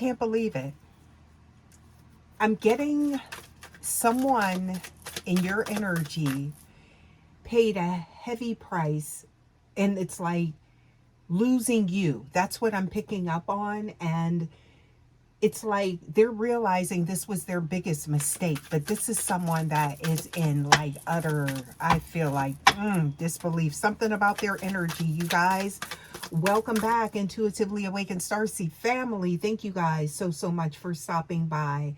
can't believe it. I'm getting someone in your energy paid a heavy price, and it's like losing you. That's what I'm picking up on. And it's like they're realizing this was their biggest mistake, but this is someone that is in like utter, I feel like, disbelief. Something about their energy, you guys. Welcome back, Intuitively Awakened Starseed family. Thank you guys so much for stopping by.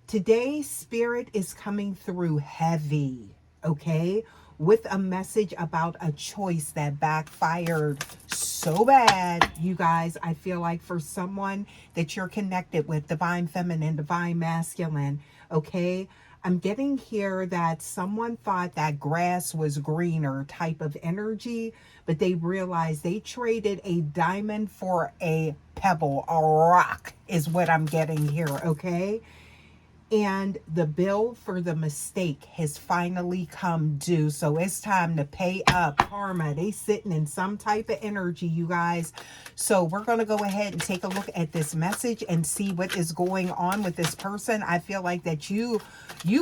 Today, Spirit is coming through heavy, okay? With a message about a choice that backfired so bad, you guys. I feel like for someone that you're connected with, divine feminine, divine masculine, okay? I'm getting here that someone thought that grass was greener type of energy, but they realized they traded a diamond for a pebble, a rock is what I'm getting here, okay? And the bill for the mistake has finally come due. So it's time to pay up. Karma, they sitting in some type of energy, you guys. So we're going to go ahead and take a look at this message and see what is going on with this person. I feel like that you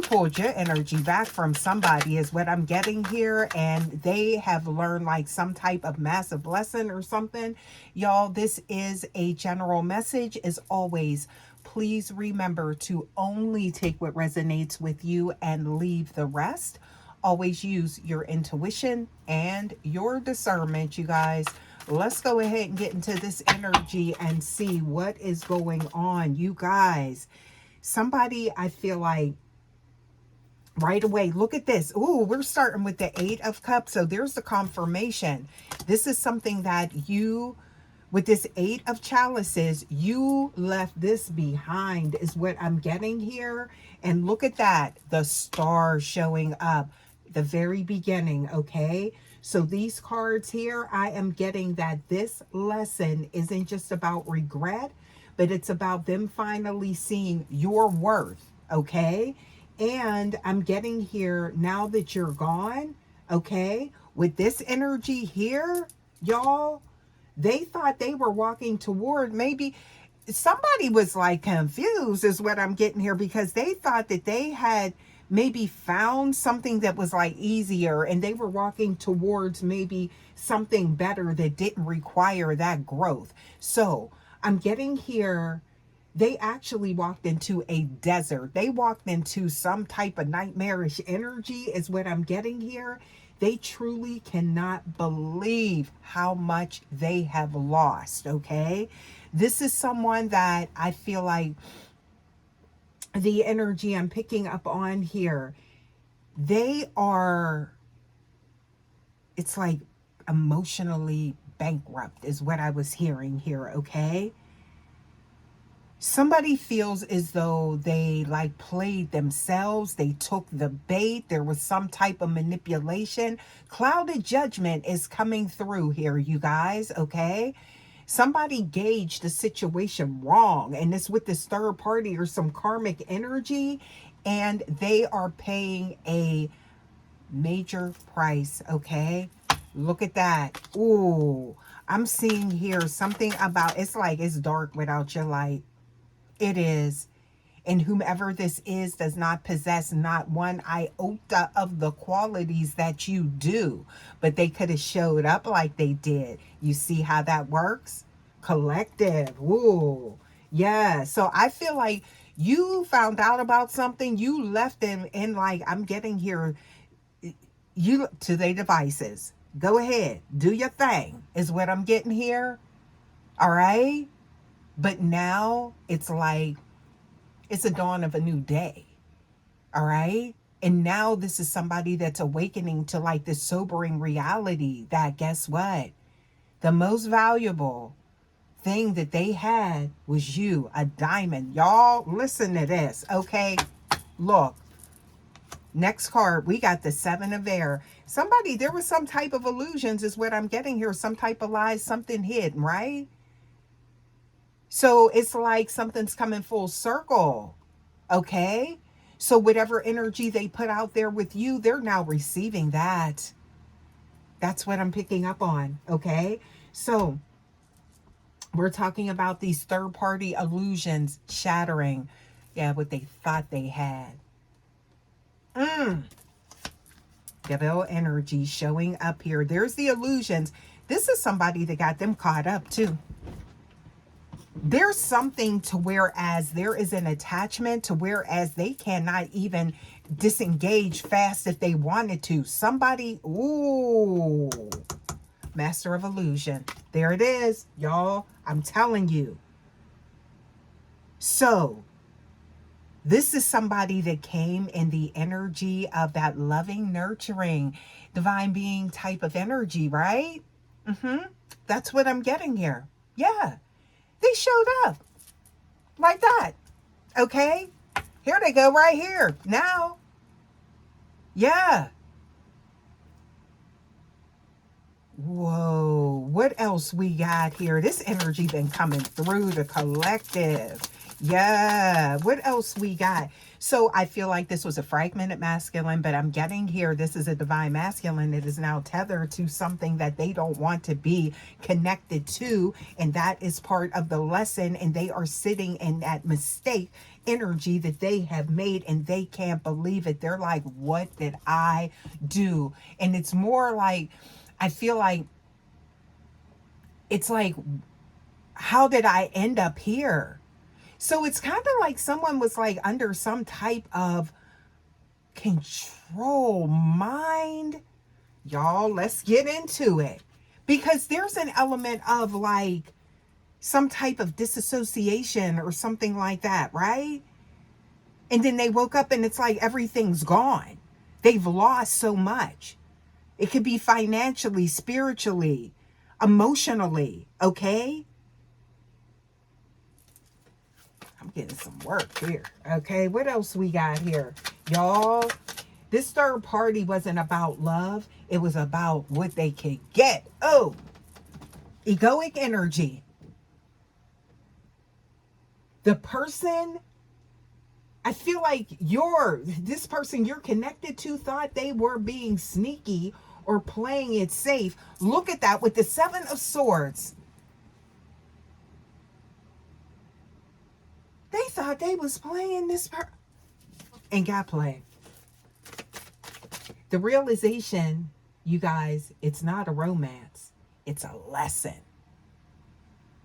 pulled your energy back from somebody is what I'm getting here. And they have learned like some type of massive lesson or something. Y'all, this is a general message. As always, please remember to only take what resonates with you and leave the rest. Always use your intuition and your discernment, you guys. Let's go ahead and get into this energy and see what is going on, you guys. Somebody, I feel like, right away, look at this. Ooh, we're starting with the 8 of Cups. So there's the confirmation. This is something that you, with this 8 of Chalices, you left this behind is what I'm getting here. And look at that, the star showing up, the very beginning, okay? So these cards here, I am getting that this lesson isn't just about regret, but it's about them finally seeing your worth, okay? And I'm getting here, now that you're gone, okay? With this energy here, y'all, they thought they were walking toward, maybe somebody was like confused is what I'm getting here, because they thought that they had maybe found something that was like easier and they were walking towards maybe something better that didn't require that growth. So I'm getting here, they actually walked into a desert. They walked into some type of nightmarish energy is what I'm getting here. They truly cannot believe how much they have lost, okay? This is someone that I feel like the energy I'm picking up on here, they are, it's like emotionally bankrupt is what I was hearing here, okay? Somebody feels as though they like played themselves. They took the bait. There was some type of manipulation. Clouded judgment is coming through here, you guys, okay? Somebody gauged the situation wrong, and it's with this third party or some karmic energy, and they are paying a major price, okay? Look at that. Ooh, I'm seeing here something about, it's like it's dark without your light. It is. And whomever this is does not possess not one iota of the qualities that you do. But they could have showed up like they did. You see how that works? Collective. Ooh. Yeah. So I feel like you found out about something. You left them in, like, I'm getting here, you to their devices. Go ahead. Do your thing is what I'm getting here. All right. But now it's like, it's a dawn of a new day. All right. And now this is somebody that's awakening to like this sobering reality that, guess what? The most valuable thing that they had was you, a diamond. Y'all, listen to this. Okay. Look. Next card, we got the 7 of Air. Somebody, there was some type of illusions is what I'm getting here. Some type of lies, something hidden, right? So it's like something's coming full circle, okay? So whatever energy they put out there with you, they're now receiving that. That's what I'm picking up on, okay? So We're talking about these third-party illusions shattering, yeah, what they thought they had. Devil energy showing up here. There's the illusions. This is somebody that got them caught up too. There's something to whereas there is an attachment to whereas they cannot even disengage fast if they wanted to. Somebody, ooh, master of illusion. There it is, y'all. I'm telling you. So this is somebody that came in the energy of that loving, nurturing, divine being type of energy, right? That's what I'm getting here. Yeah. They showed up like that. Okay? Here they go right here. Now. Yeah. Whoa. What else we got here? This energy been coming through the collective. Yeah. What else we got? So I feel like this was a fragmented masculine, but I'm getting here. This is a divine masculine that is now tethered to something that they don't want to be connected to. And that is part of the lesson. And they are sitting in that mistake energy that they have made and they can't believe it. They're like, what did I do? And it's more like, I feel like it's like, how did I end up here? So it's kind of like someone was like under some type of control mind. Y'all, let's get into it. Because there's an element of like some type of disassociation or something like that, right? And then they woke up and it's like everything's gone. They've lost so much. It could be financially, spiritually, emotionally, okay? I'm getting some work here, okay? What else we got here? Y'all, this third party wasn't about love. It was about what they could get. Oh, egoic energy. The person, I feel like this person you're connected to thought they were being sneaky or playing it safe. Look at that with the Seven of Swords. They thought they was playing this and got played. The realization, you guys, it's not a romance. It's a lesson.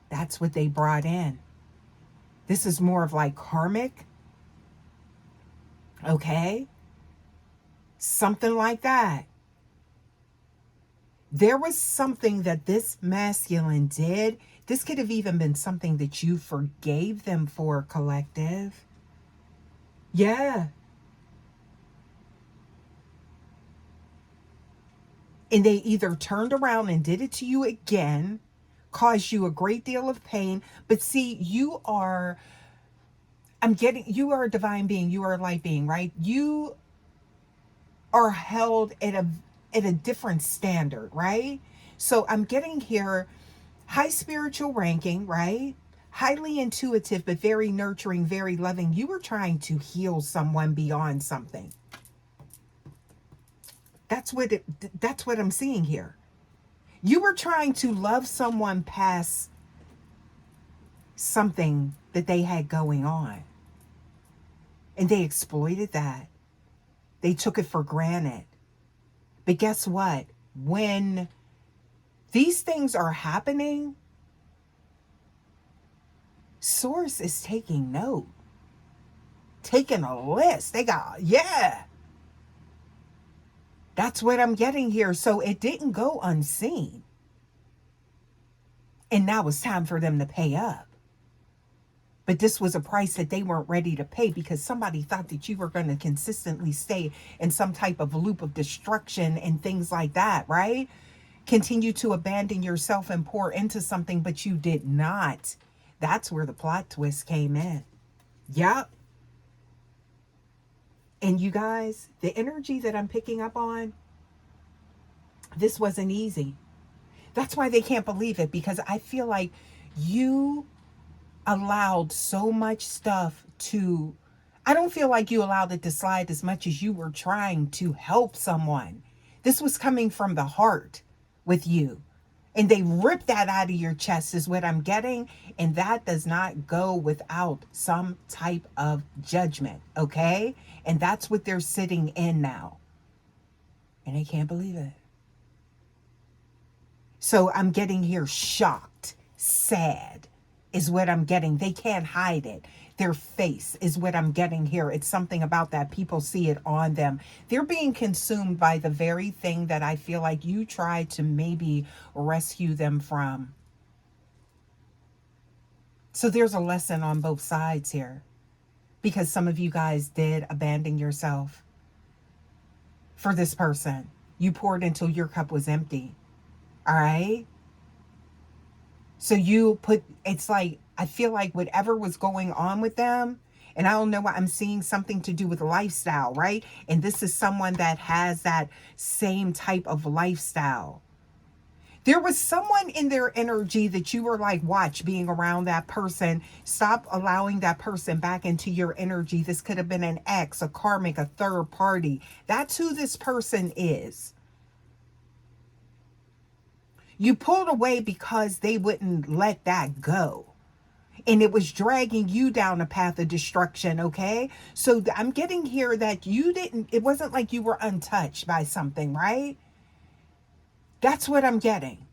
That's what they brought in. This is more of like karmic. Okay? Something like that. There was something that this masculine did. This could have even been something that you forgave them for, collective. Yeah. And they either turned around and did it to you again, caused you a great deal of pain. But see, you are a divine being. You are a light being, right? You are held at a different standard, right? So I'm getting here high spiritual ranking, right? Highly intuitive, but very nurturing, very loving. You were trying to heal someone beyond something. That's what I'm seeing here. You were trying to love someone past something that they had going on. And they exploited that. They took it for granted. But guess what? When these things are happening, Source is taking note. Taking a list. Yeah. That's what I'm getting here. So it didn't go unseen. And now it's time for them to pay up. But this was a price that they weren't ready to pay because somebody thought that you were going to consistently stay in some type of loop of destruction and things like that, right? Continue to abandon yourself and pour into something, but you did not. That's where the plot twist came in. Yep. And you guys, the energy that I'm picking up on, this wasn't easy. That's why they can't believe it, because I feel like you allowed so much stuff to, I don't feel like you allowed it to slide as much as you were trying to help someone. This was coming from the heart with you. And they rip that out of your chest is what I'm getting. And that does not go without some type of judgment, okay? And that's what they're sitting in now. And they can't believe it. So I'm getting here shocked, sad is what I'm getting. They can't hide it. Their face is what I'm getting here. It's something about that. People see it on them. They're being consumed by the very thing that I feel like you tried to maybe rescue them from. So there's a lesson on both sides here, because some of you guys did abandon yourself for this person. You poured until your cup was empty. All right. So you put, it's like, I feel like whatever was going on with them, and I don't know why I'm seeing something to do with lifestyle, right? And this is someone that has that same type of lifestyle. There was someone in their energy that you were like, watch being around that person. Stop allowing that person back into your energy. This could have been an ex, a karmic, a third party. That's who this person is. You pulled away because they wouldn't let that go. And it was dragging you down a path of destruction, okay? So I'm getting here that you didn't, it wasn't like you were untouched by something, right? That's what I'm getting.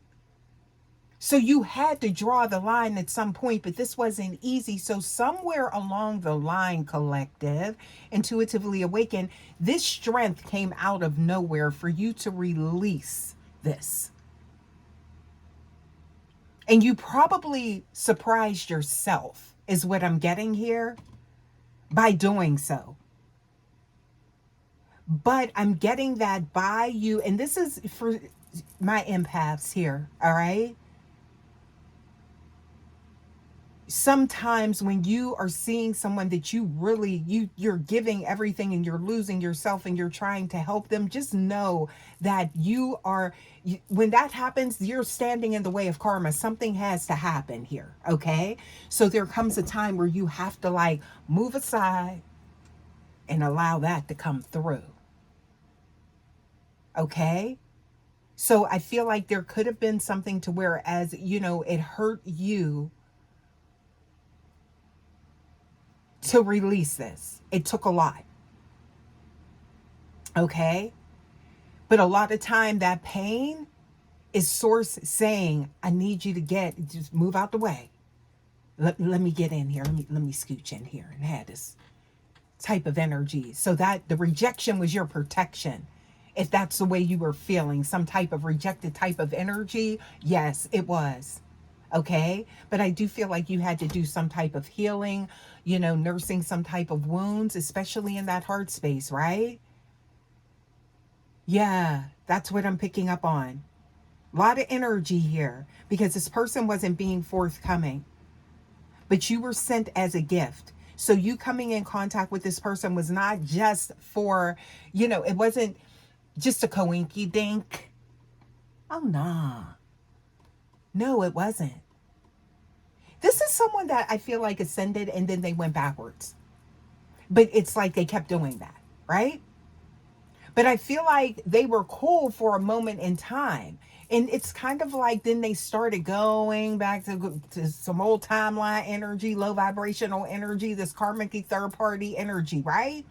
So you had to draw the line at some point, but this wasn't easy. So somewhere along the line, collective, intuitively awakened, this strength came out of nowhere for you to release this. And you probably surprised yourself, is what I'm getting here, by doing so. But I'm getting that by you, and this is for my empaths here, all right? Sometimes when you are seeing someone that you really, you're giving everything and you're losing yourself and you're trying to help them, just know that you are, when that happens, you're standing in the way of karma. Something has to happen here, okay? So there comes a time where you have to like move aside and allow that to come through, okay? So I feel like there could have been something to where, as you know, it hurt you to release this. It took a lot. Okay? But a lot of time that pain is source saying, I need you to just move out the way. Let me get in here. Let me scooch in here and have this type of energy. So that the rejection was your protection. If that's the way you were feeling, some type of rejected type of energy, yes, it was. Okay? But I do feel like you had to do some type of healing, you know, nursing some type of wounds, especially in that heart space, right? Yeah, that's what I'm picking up on. A lot of energy here because this person wasn't being forthcoming, but you were sent as a gift. So you coming in contact with this person was not just for, you know, it wasn't just a coinky dink. Oh, nah. No, it wasn't. This is someone that I feel like ascended and then they went backwards. But it's like they kept doing that, right? But I feel like they were cool for a moment in time. And it's kind of like then they started going back to some old timeline energy, low vibrational energy, this karmic third party energy, right?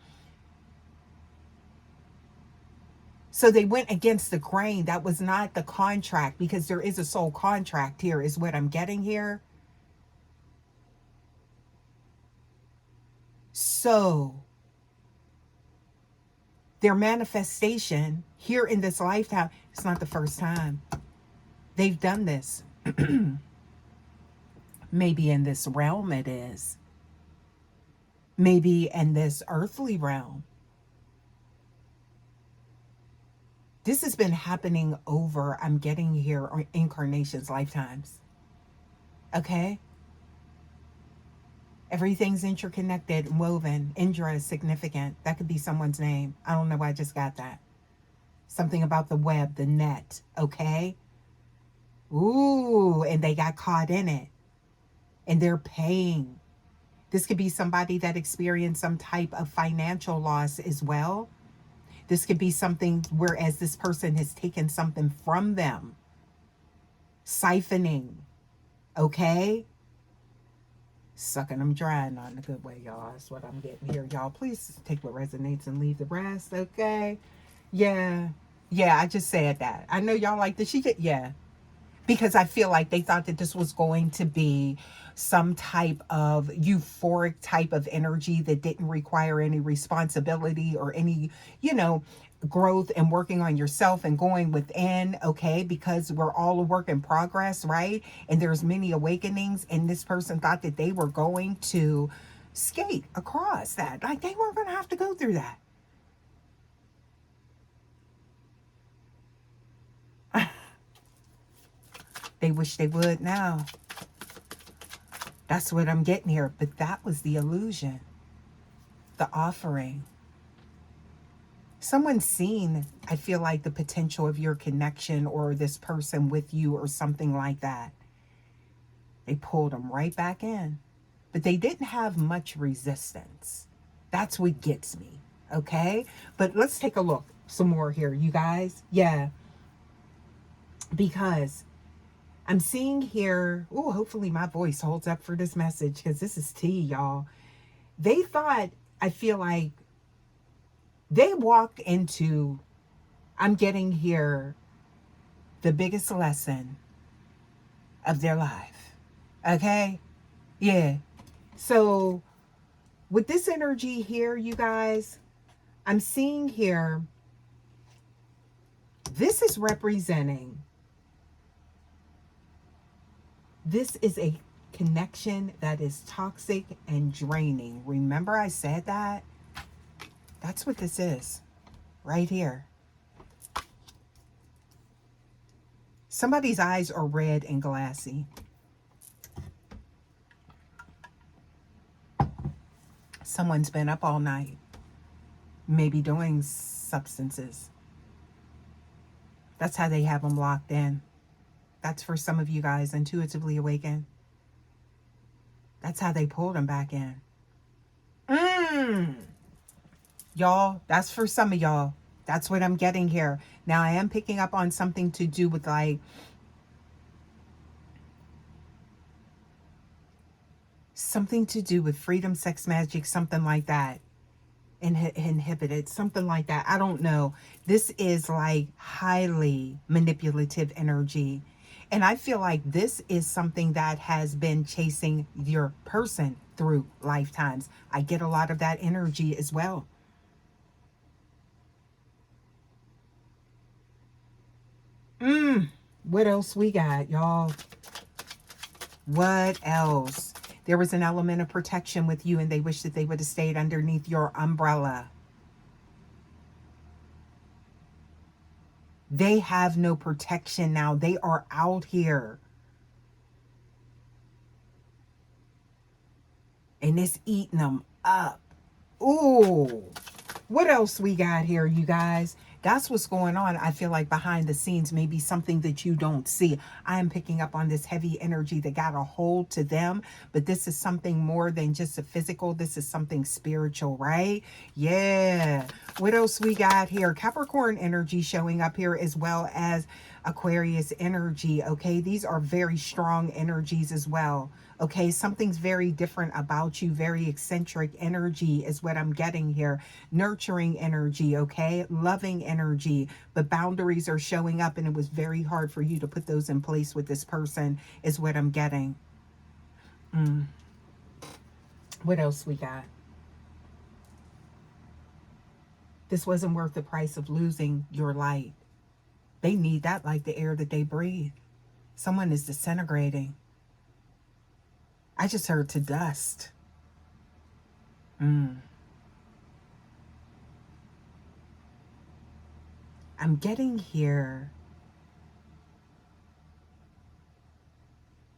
So they went against the grain. That was not the contract, because there is a soul contract here, is what I'm getting here. So their manifestation here in this lifetime, it's not the first time they've done this. Maybe in this realm it is. Maybe in this earthly realm. This has been happening over, I'm getting here, incarnations, lifetimes. Okay? Everything's interconnected and woven. Indra is significant. That could be someone's name. I don't know why I just got that. Something about the web, the net. Okay? Ooh, and they got caught in it. And they're paying. This could be somebody that experienced some type of financial loss as well. This could be something whereas this person has taken something from them. siphoning, okay? Sucking them dry, not in a good way, y'all. That's what I'm getting here, y'all. Please take what resonates and leave the rest, okay? Yeah. Yeah, I just said that. I know y'all like the shit. Yeah. Because I feel like they thought that this was going to be some type of euphoric type of energy that didn't require any responsibility or any, growth and working on yourself and going within, okay? Because we're all a work in progress, right? And there's many awakenings, and this person thought that they were going to skate across that. Like they weren't going to have to go through that. They wish they would now. That's what I'm getting here. But that was the illusion, the offering. Someone's seen, I feel like, the potential of your connection or this person with you or something like that. They pulled them right back in. But they didn't have much resistance. That's what gets me, okay? But let's take a look some more here, you guys. Yeah. Because I'm seeing here, oh, hopefully my voice holds up for this message because this is tea, y'all. They thought, I feel like, they walked into, I'm getting here, the biggest lesson of their life. Okay? Yeah. So, with this energy here, you guys, I'm seeing here, this is representing, this is a connection that is toxic and draining. Remember I said that? That's what this is. Right here. Somebody's eyes are red and glassy. Someone's been up all night. Maybe doing substances. That's how they have them locked in. That's for some of you guys intuitively awakened. That's how they pulled them back in. Y'all, that's for some of y'all. That's what I'm getting here. Now, I am picking up on something to do with like something to do with freedom, sex, magic, something like that. Inhibited, something like that. I don't know. This is like highly manipulative energy. And I feel like this is something that has been chasing your person through lifetimes. I get a lot of that energy as well. What else we got, y'all? What else? There was an element of protection with you and they wish that they would have stayed underneath your umbrella. They have no protection now. They are out here. And it's eating them up. Ooh. What else we got here, you guys? That's what's going on. I feel like behind the scenes, maybe something that you don't see. I am picking up on this heavy energy that got a hold to them, but this is something more than just a physical. This is something spiritual, right? Yeah. What else we got here? Capricorn energy showing up here as well as Aquarius energy, okay? These are very strong energies as well. Okay, something's very different about you. Very eccentric energy is what I'm getting here. Nurturing energy, okay? Loving energy. But boundaries are showing up and it was very hard for you to put those in place with this person is what I'm getting. What else we got? This wasn't worth the price of losing your light. They need that like the air that they breathe. Someone is disintegrating. I just heard to dust. I'm getting here.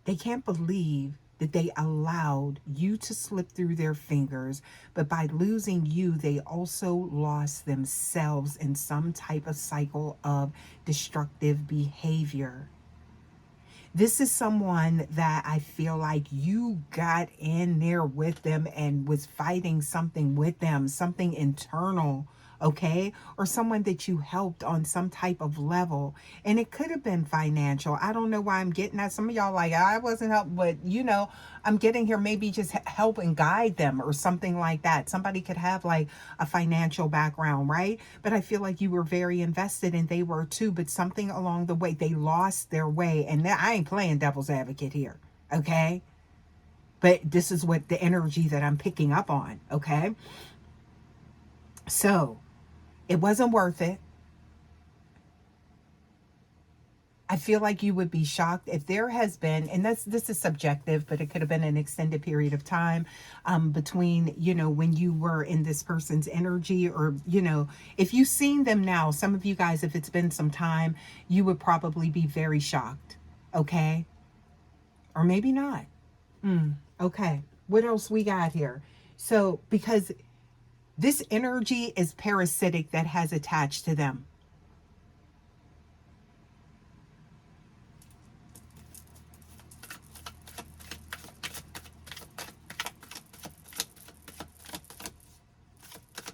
They can't believe that they allowed you to slip through their fingers, but by losing you, they also lost themselves in some type of cycle of destructive behavior. This is someone that I feel like you got in there with them and was fighting something with them, something internal, okay? Or someone that you helped on some type of level. And it could have been financial. I don't know why I'm getting that. Some of y'all like, I wasn't helped, but you know, I'm getting here maybe just help and guide them or something like that. Somebody could have like a financial background, right? But I feel like you were very invested and they were too, but something along the way, they lost their way. And I ain't playing devil's advocate here, okay? But this is what the energy that I'm picking up on, okay? So it wasn't worth it. I feel like you would be shocked if there has been, and this is subjective, but it could have been an extended period of time between, you know, when you were in this person's energy, or, you know, if you've seen them now, some of you guys, if it's been some time, you would probably be very shocked, okay? Or maybe not. Okay, what else we got here? So, because this energy is parasitic that has attached to them.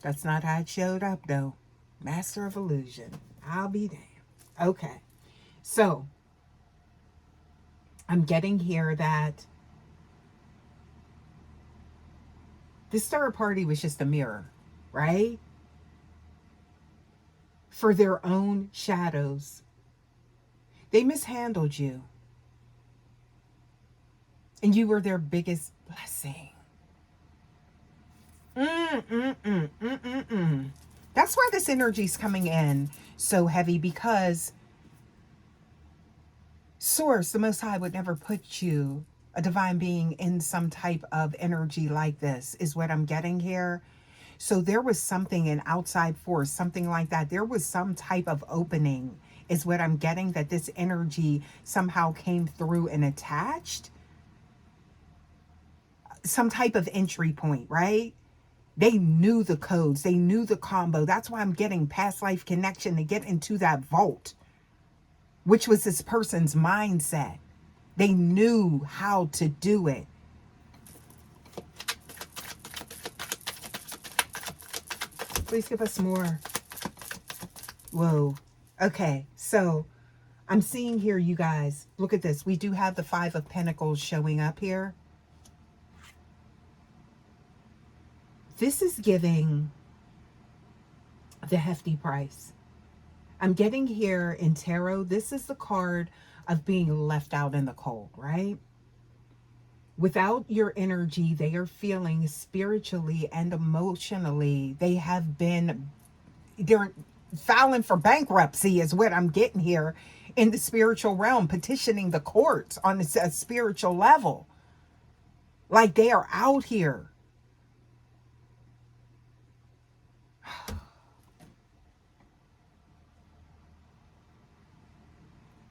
That's not how it showed up, though. Master of illusion. I'll be damned. Okay, so I'm getting here that this third party was just a mirror, right? For their own shadows. They mishandled you. And you were their biggest blessing. That's why this energy is coming in so heavy, because Source, the Most High, would never put you, a divine being, in some type of energy like this, is what I'm getting here. So there was something, an outside force, something like that. There was some type of opening, is what I'm getting, that this energy somehow came through and attached. Some type of entry point, right? They knew the codes. They knew the combo. That's why I'm getting past life connection to get into that vault, which was this person's mindset. They knew how to do it. Please give us more. Whoa. Okay, so I'm seeing here, you guys, look at this. We do have the Five of Pentacles showing up here. This is giving the hefty price. I'm getting here in tarot, this is the card of being left out in the cold, right? Without your energy, they are feeling spiritually and emotionally. They're filing for bankruptcy, is what I'm getting here, in the spiritual realm, petitioning the courts on a spiritual level. Like, they are out here.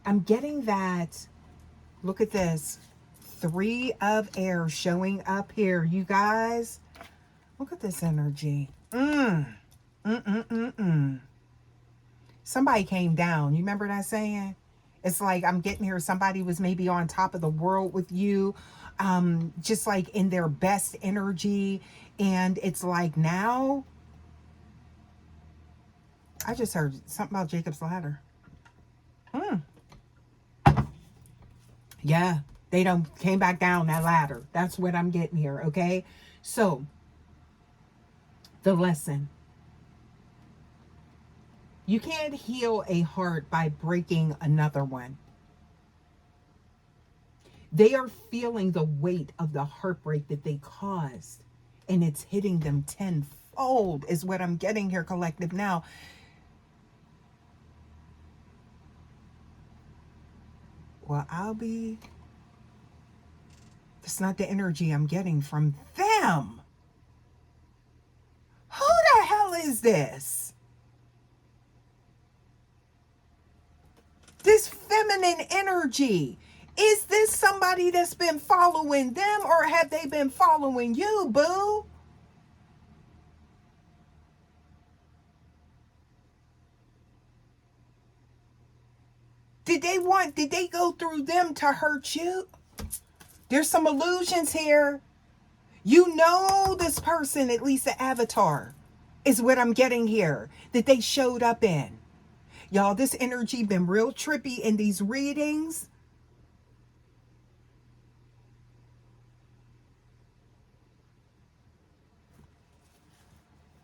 I'm getting that, look at this, Three of Air showing up here, you guys. Look at this energy. Somebody came down. You remember that saying? It's like I'm getting here, somebody was maybe on top of the world with you, just like in their best energy. And it's like now, I just heard something about Jacob's ladder. Yeah, they done came back down that ladder. That's what I'm getting here, okay? So, the lesson. You can't heal a heart by breaking another one. They are feeling the weight of the heartbreak that they caused, and it's hitting them tenfold, is what I'm getting here, collective. Now, well, that's not the energy I'm getting from them. Who the hell is this? This feminine energy. Is this somebody that's been following them, or have they been following you, boo? Did they go through them to hurt you? There's some illusions here. You know this person, at least the avatar. is what I'm getting here, that they showed up in. Y'all, this energy been real trippy in these readings.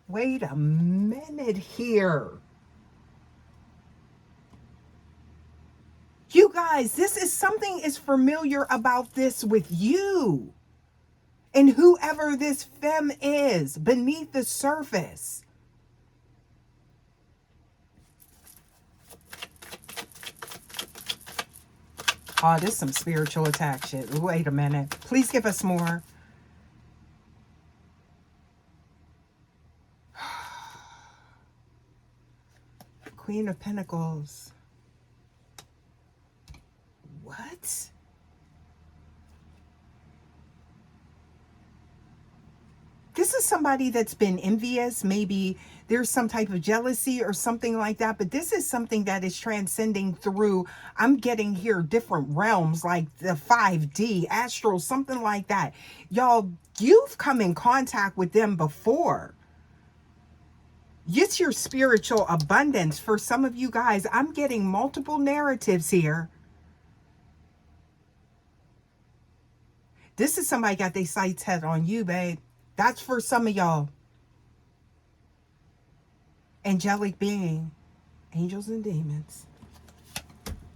Wait a minute here. You guys, this is something is familiar about this with you. And whoever this femme is beneath the surface. Oh, this is some spiritual attack shit. Wait a minute. Please give us more. Queen of Pentacles. What? This is somebody that's been envious. Maybe there's some type of jealousy or something like that. But this is something that is transcending through, I'm getting here, different realms, like the 5D, astral, something like that. Y'all, you've come in contact with them before. It's your spiritual abundance. For some of you guys, I'm getting multiple narratives here. This is somebody got their sights set on you, babe. That's for some of y'all. Angelic being. Angels and demons.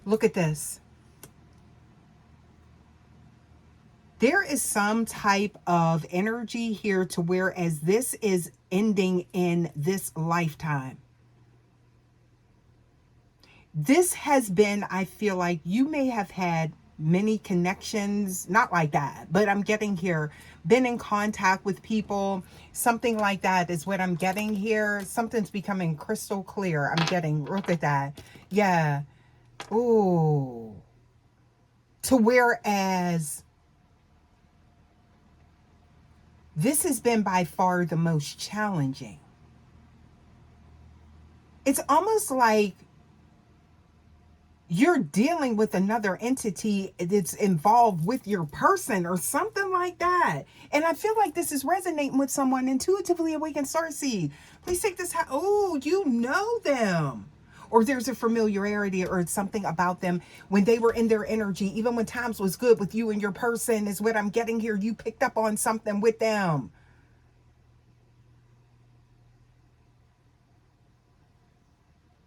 Look at this. There is some type of energy here to whereas this is ending in this lifetime. This has been, I feel like you may have had many connections, not like that, but I'm getting here, been in contact with people, something like that is what I'm getting here. Something's becoming crystal clear. I'm getting, look at that. Yeah. Ooh. To whereas this has been by far the most challenging. It's almost like you're dealing with another entity that's involved with your person or something like that. And I feel like this is resonating with someone. Intuitively awakened starseed. Please take this. Oh, you know them. Or there's a familiarity or something about them when they were in their energy. Even when times was good with you and your person is what I'm getting here. You picked up on something with them.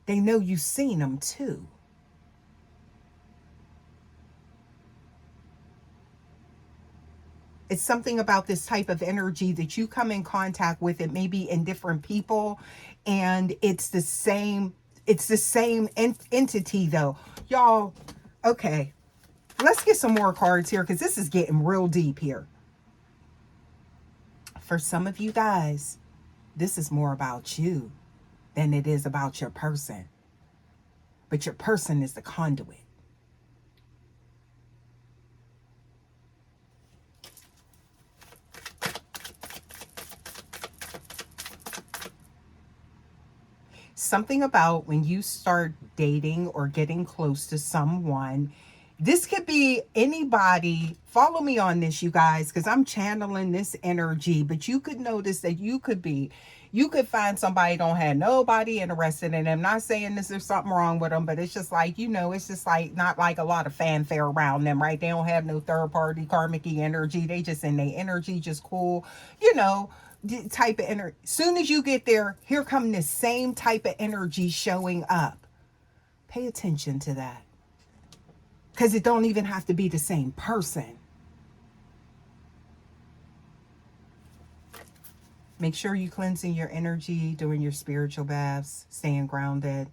They know you've seen them too. It's something about this type of energy that you come in contact with. It may be in different people, and it's the same entity though. Y'all, okay. Let's get some more cards here because this is getting real deep here. For some of you guys, this is more about you than it is about your person. But your person is the conduit. Something about when you start dating or getting close to someone, this could be anybody. Follow me on this, you guys, because I'm channeling this energy. But you could notice that you could find somebody don't have nobody interested in them. Not saying this there's something wrong with them, but it's just like, it's just like not like a lot of fanfare around them, right? They don't have no third party karmic energy. They just in their energy, just cool, type of energy. Soon as you get there, here come this same type of energy showing up. Pay attention to that. Because it don't even have to be the same person. Make sure you cleansing your energy, doing your spiritual baths, staying grounded,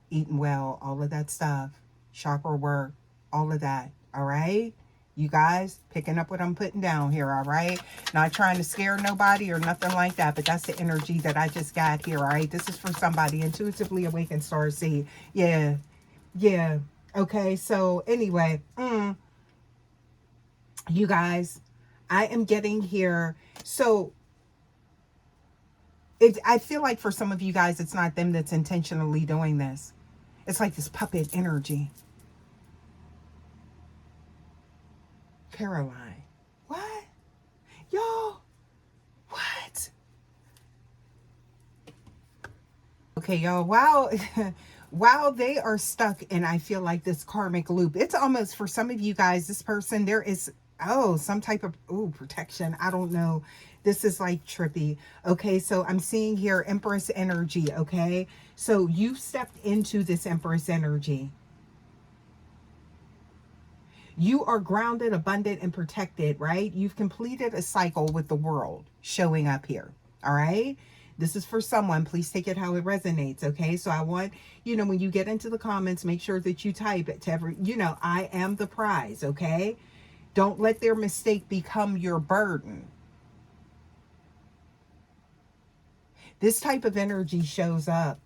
eating well, all of that stuff. Chakra work, all of that. All right? You guys picking up what I'm putting down here, all right? Not trying to scare nobody or nothing like that, but that's the energy that I just got here, all right? This is for somebody. Intuitively awakened starseed. Yeah. Yeah. Okay, so anyway, you guys, I am getting here. So I feel like for some of you guys, it's not them that's intentionally doing this. It's like this puppet energy. Caroline. What? Y'all, what? Okay, y'all, while while they are stuck in, I feel like, this karmic loop, it's almost, for some of you guys, this person, there is, oh, some type of, ooh, protection. I don't know. This is like trippy. Okay, so I'm seeing here Empress energy, okay? So you've stepped into this Empress energy. You are grounded, abundant, and protected, right? You've completed a cycle with the world showing up here, all right? This is for someone. Please take it how it resonates, okay? So I want, when you get into the comments, make sure that you type it to every, I am the prize, okay? Don't let their mistake become your burden. This type of energy shows up.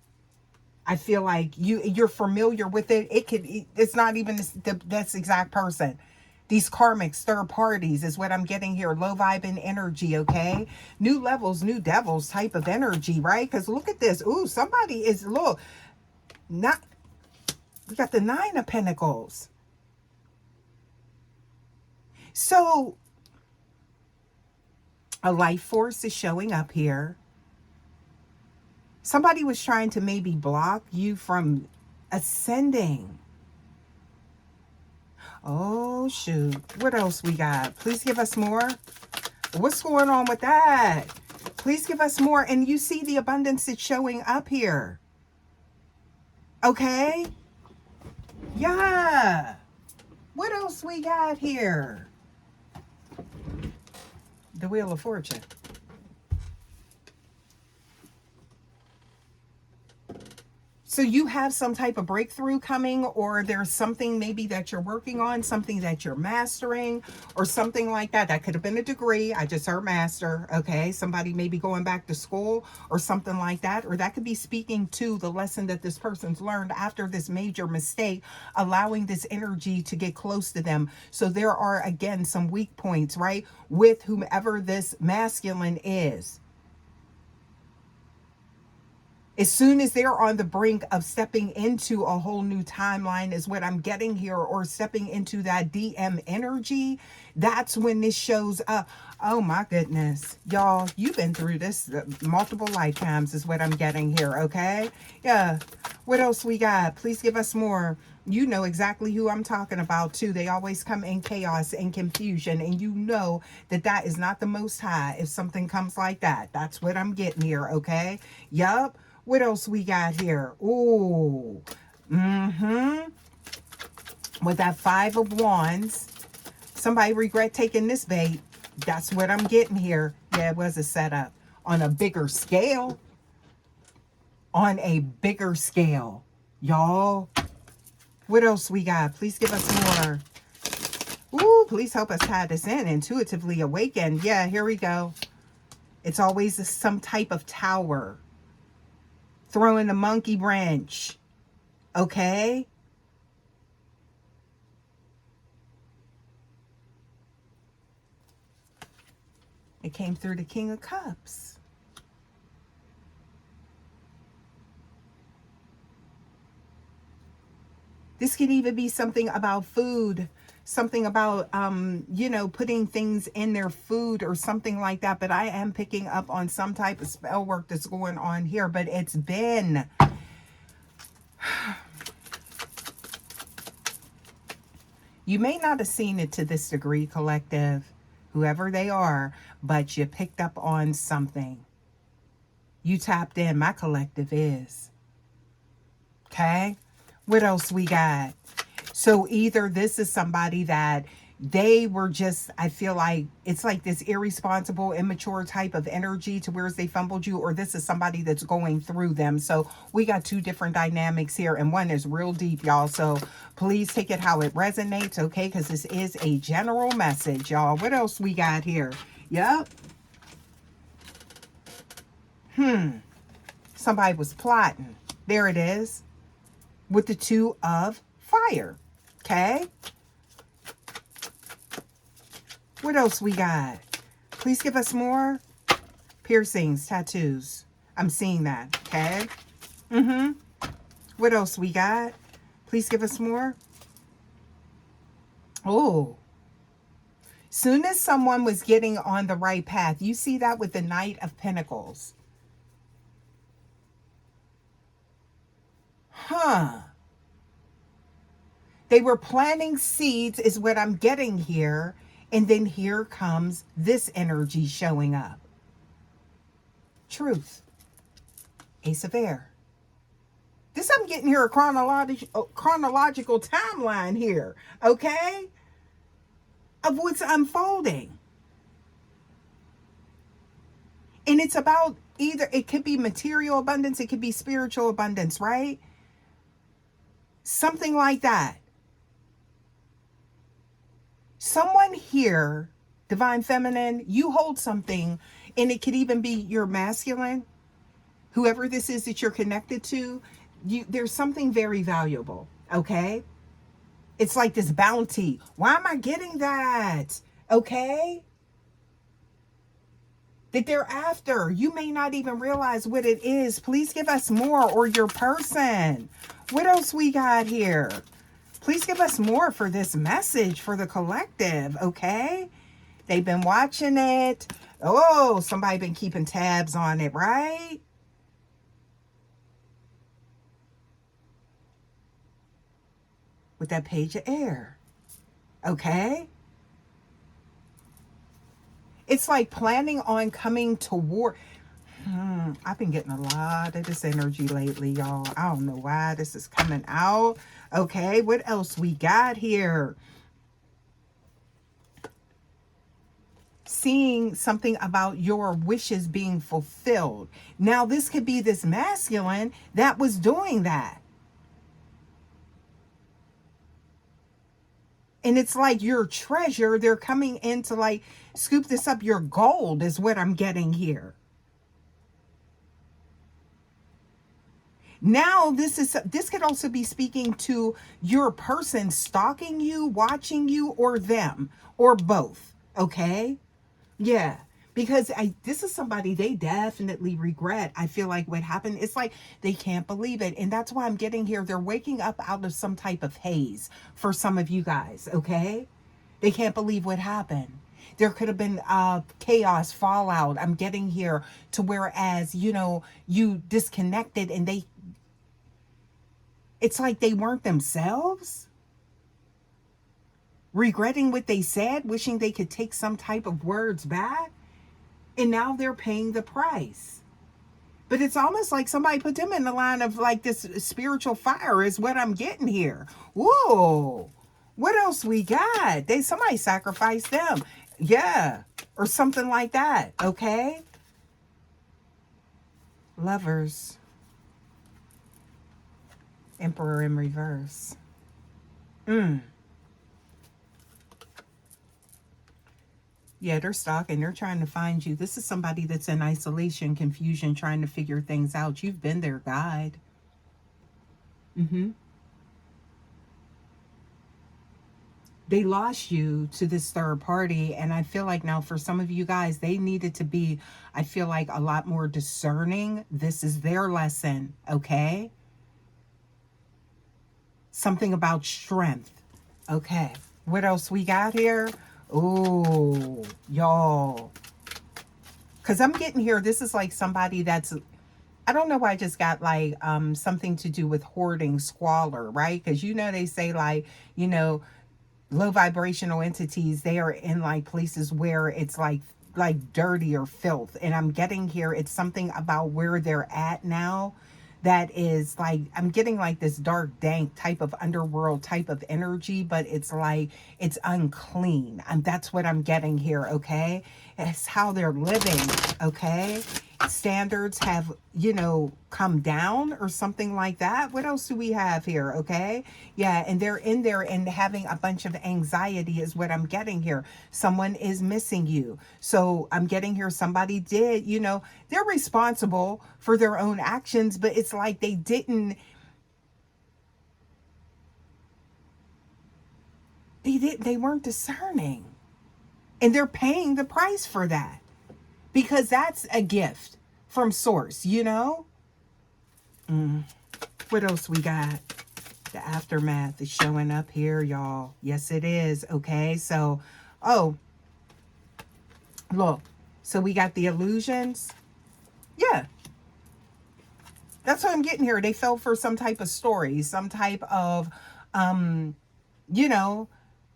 I feel like you're familiar with it. It's not even this exact person. These karmics, third parties is what I'm getting here. Low vibing energy, okay? New levels, new devils type of energy, right? Because look at this. Ooh, somebody is, look, not, we got the 9 of Pentacles. So a life force is showing up here. Somebody was trying to maybe block you from ascending. Oh, shoot. What else we got? Please give us more. What's going on with that? Please give us more. And you see the abundance that's showing up here. Okay? Yeah. What else we got here? The Wheel of Fortune. So you have some type of breakthrough coming, or there's something maybe that you're working on, something that you're mastering, or something like that. That could have been a degree. I just heard master. Okay. Somebody maybe going back to school or something like that. Or that could be speaking to the lesson that this person's learned after this major mistake, allowing this energy to get close to them. So there are, again, some weak points, right? With whomever this masculine is. As soon as they're on the brink of stepping into a whole new timeline is what I'm getting here, or stepping into that DM energy, that's when this shows up. Oh my goodness. Y'all, you've been through this multiple lifetimes is what I'm getting here, okay? Yeah. What else we got? Please give us more. You know exactly who I'm talking about too. They always come in chaos and confusion, and you know that that is not the Most High if something comes like that. That's what I'm getting here, okay? Yup. What else we got here? Ooh. With that 5 of Wands. Somebody regret taking this bait. That's what I'm getting here. Yeah, it was a setup. On a bigger scale. On a bigger scale. Y'all. What else we got? Please give us more. Ooh, please help us tie this in. Intuitively awakened. Yeah, here we go. It's always some type of tower. Throwing the monkey wrench. Okay? It came through the King of Cups. This could even be something about food. Something about, putting things in their food or something like that. But I am picking up on some type of spell work that's going on here. But it's been... You may not have seen it to this degree, collective, whoever they are, but you picked up on something. You tapped in. My collective is. Okay? What else we got? So either this is somebody that they were just, I feel like it's like this irresponsible, immature type of energy to where they fumbled you, or this is somebody that's going through them. So we got 2 different dynamics here, and one is real deep, y'all. So please take it how it resonates, okay? Because this is a general message, y'all. What else we got here? Yep. Somebody was plotting. There it is. With the 2 of fire. Okay. What else we got? Please give us more. Piercings, tattoos. I'm seeing that. Okay. What else we got? Please give us more. Oh. Soon as someone was getting on the right path, you see that with the Knight of Pentacles. They were planting seeds is what I'm getting here. And then here comes this energy showing up. Truth. Ace of Air. This I'm getting here a chronological timeline here, okay? Of what's unfolding. And it's about either, it could be material abundance, it could be spiritual abundance, right? Something like that. Someone here, Divine Feminine, you hold something, and it could even be your masculine, whoever this is that you're connected to, there's something very valuable, okay? It's like this bounty. Why am I getting that? Okay? That they're after. You may not even realize what it is. Please give us more, or your person. What else we got here? Please give us more for this message for the collective, okay? They've been watching it. Oh, somebody been keeping tabs on it, right? With that Page of Air, okay? It's like planning on coming toward. I've been getting a lot of this energy lately, y'all. I don't know why this is coming out. Okay, what else we got here? Seeing something about your wishes being fulfilled. Now, this could be this masculine that was doing that. And it's like your treasure, they're coming in to like scoop this up. Your gold is what I'm getting here. Now, this could also be speaking to your person stalking you, watching you, or them, or both. Okay? Yeah. Because this is somebody they definitely regret. I feel like what happened, it's like they can't believe it. And that's why I'm getting here. They're waking up out of some type of haze for some of you guys. Okay? They can't believe what happened. There could have been chaos, fallout. I'm getting here to whereas, you disconnected and it's like they weren't themselves. Regretting what they said, wishing they could take some type of words back. And now they're paying the price. But it's almost like somebody put them in the line of like this spiritual fire is what I'm getting here. Whoa. What else we got? Somebody sacrificed them. Yeah. Or something like that. Okay. Lovers. Emperor in reverse. Yeah, they're stalking. They're trying to find you. This is somebody that's in isolation, confusion, trying to figure things out. You've been their guide. They lost you to this third party. And I feel like now for some of you guys, they needed to be, I feel like, a lot more discerning. This is their lesson, okay? Something about strength. Okay. What else we got here? Oh, y'all. Because I'm getting here, this is like somebody that's, I don't know why I just got like something to do with hoarding, squalor, right? Because they say like, low vibrational entities, they are in like places where it's like dirty or filth. And I'm getting here, it's something about where they're at now that is like, I'm getting like this dark, dank type of underworld type of energy, but it's like, it's unclean. And that's what I'm getting here, okay? It's how they're living, okay? Standards have, come down or something like that. What else do we have here, okay? Yeah, and they're in there and having a bunch of anxiety is what I'm getting here. Someone is missing you. So I'm getting here, somebody did, they're responsible for their own actions, but it's like they weren't discerning. And they're paying the price for that. Because that's a gift from source, What else we got? The aftermath is showing up here, y'all. Yes, it is. Okay, so, look. So we got the illusions. Yeah. That's what I'm getting here. They fell for some type of story, some type of, you know,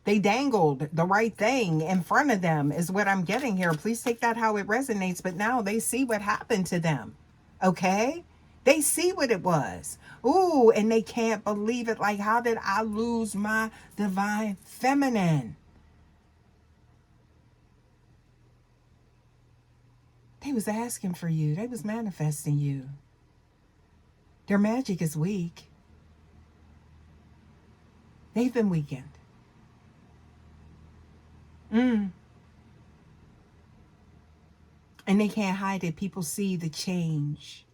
they dangled the right thing in front of them is what I'm getting here. Please take that how it resonates. But now they see what happened to them. Okay? They see what it was. Ooh, and they can't believe it. Like, how did I lose my divine feminine? They was asking for you. They was manifesting you. Their magic is weak. They've been weakened. And they can't hide it. People see the change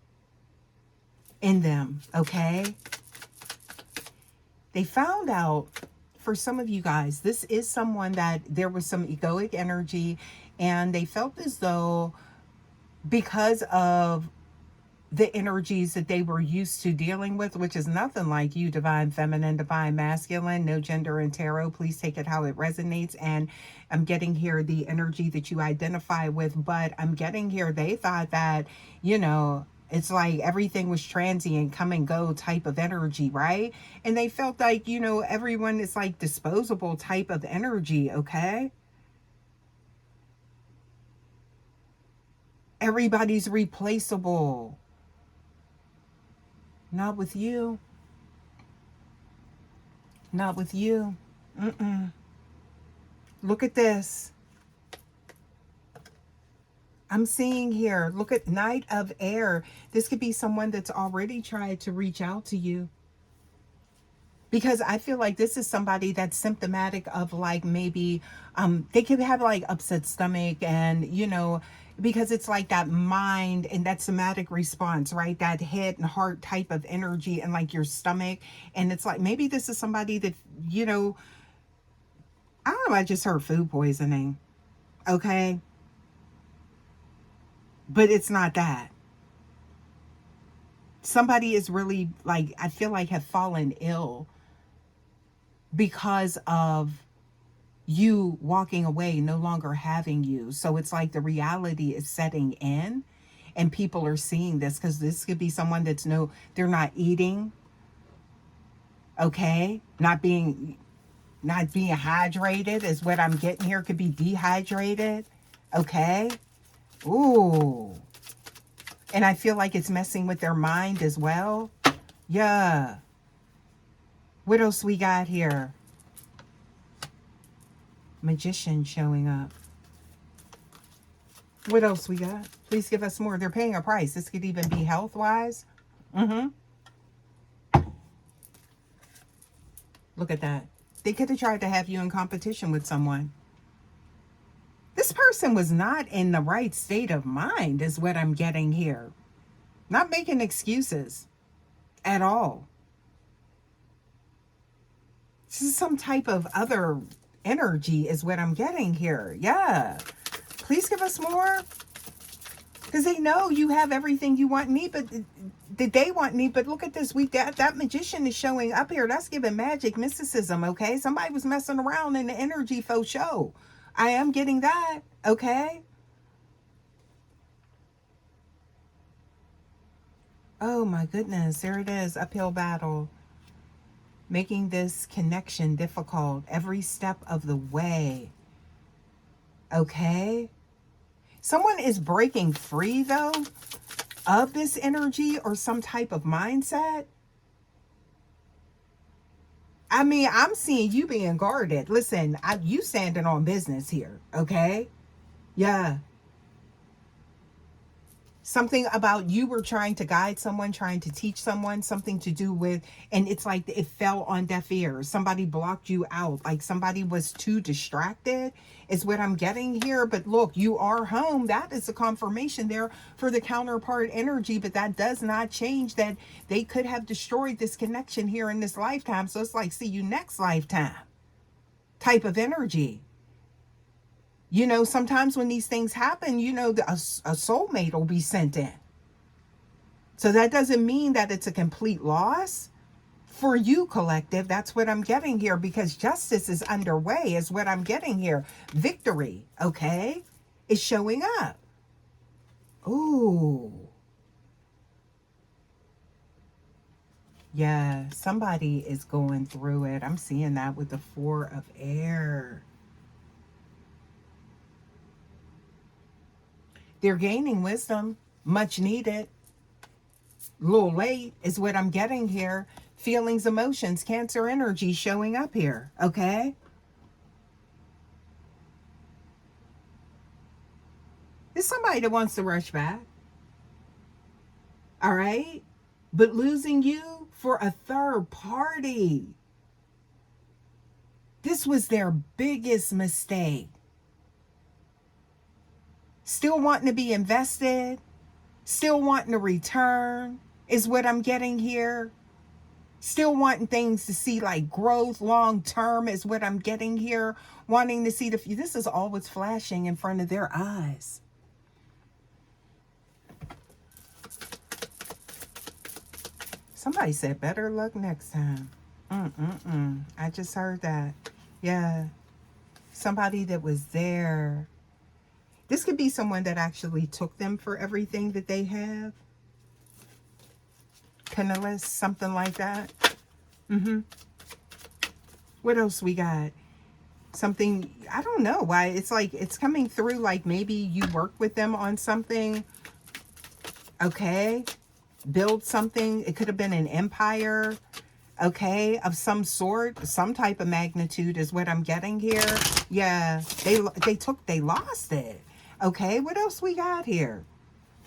in them, okay? They found out, for some of you guys, this is someone that there was some egoic energy, and they felt as though because of the energies that they were used to dealing with, which is nothing like you, divine feminine, divine masculine, no gender in tarot. Please take it how it resonates. And I'm getting here the energy that you identify with, but I'm getting here they thought that, you know, it's like everything was transient, come and go type of energy, right? And they felt like, you know, everyone is like disposable type of energy, okay? Everybody's replaceable. Not with you. Not with you. Look at this. I'm seeing here, look at Knight of Air. This could be someone that's already tried to reach out to you. Because I feel like this is somebody that's symptomatic of like maybe they could have like upset stomach and, you know, because it's like that mind and that somatic response, right? That head and heart type of energy and like your stomach. And it's like maybe this is somebody that, you know, I don't know, I just heard food poisoning. Okay. But it's not that. Somebody is really like, I feel like have fallen ill because of you walking away, no longer having you. So it's like the reality is setting in and people are seeing this because this could be someone that's they're not eating. Okay. Not being hydrated is what I'm getting here. Could be dehydrated. Okay. Ooh. And I feel like it's messing with their mind as well. Yeah. What else we got here? Magician showing up. What else we got? Please give us more. They're paying a price. This could even be health-wise. Look at that. They could have tried to have you in competition with someone. This person was not in the right state of mind is what I'm getting here. Not making excuses at all. This is some type of other energy is what I'm getting here. Yeah. Please give us more. Because they know you have everything you want and need, but that they want need. But look at this. That magician is showing up here. That's giving magic mysticism, okay? Somebody was messing around in the energy faux show. I am getting that, okay? Oh my goodness. There it is. Uphill battle. Making this connection difficult every step of the way. Okay? Someone is breaking free, though, of this energy or some type of mindset. I mean, I'm seeing you being guarded. Listen, you standing on business here, okay? Yeah. Something about you were trying to guide someone, trying to teach someone, something to do with, and it's like it fell on deaf ears. Somebody blocked you out. Like somebody was too distracted is what I'm getting here. But look, you are home. That is a confirmation there for the counterpart energy. But that does not change that they could have destroyed this connection here in this lifetime. So it's like, see you next lifetime type of energy. You know, sometimes when these things happen, you know, a soulmate will be sent in. So that doesn't mean that it's a complete loss for you, collective. That's what I'm getting here because justice is underway is what I'm getting here. Victory, okay, is showing up. Ooh. Yeah, somebody is going through it. I'm seeing that with the Four of Air. They're gaining wisdom, much needed. A little late is what I'm getting here. Feelings, emotions, Cancer energy showing up here, okay? There's somebody that wants to rush back, all right? But losing you for a third party, this was their biggest mistake. Still wanting to be invested, still wanting to return is what I'm getting here. Still wanting things to see like growth long term is what I'm getting here. Wanting to see this is all what's flashing in front of their eyes. Somebody said better luck next time. I just heard that. Yeah. Somebody that was there. This could be someone that actually took them for everything that they have. Penniless, something like that. What else we got? Something, I don't know why. It's like, it's coming through like maybe you work with them on something. Okay. Build something. It could have been an empire. Okay. Of some sort. Some type of magnitude is what I'm getting here. Yeah. They lost it. Okay. What else we got here?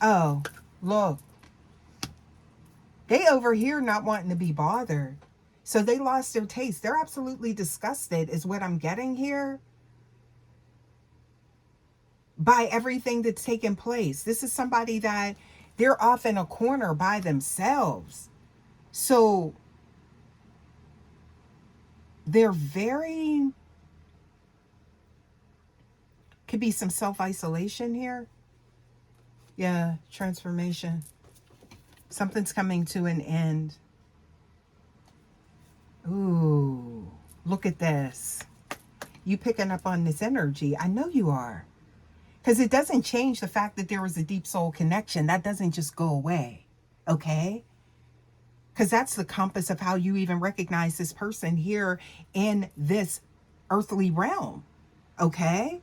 Oh, look. They over here not wanting to be bothered. So they lost their taste. They're absolutely disgusted is what I'm getting here by everything that's taken place. This is somebody that they're off in a corner by themselves. So they're very, could be some self-isolation here. Yeah, transformation. Something's coming to an end. Ooh, look at this. You picking up on this energy. I know you are. Because it doesn't change the fact that there was a deep soul connection. That doesn't just go away. Okay? Because that's the compass of how you even recognize this person here in this earthly realm. Okay?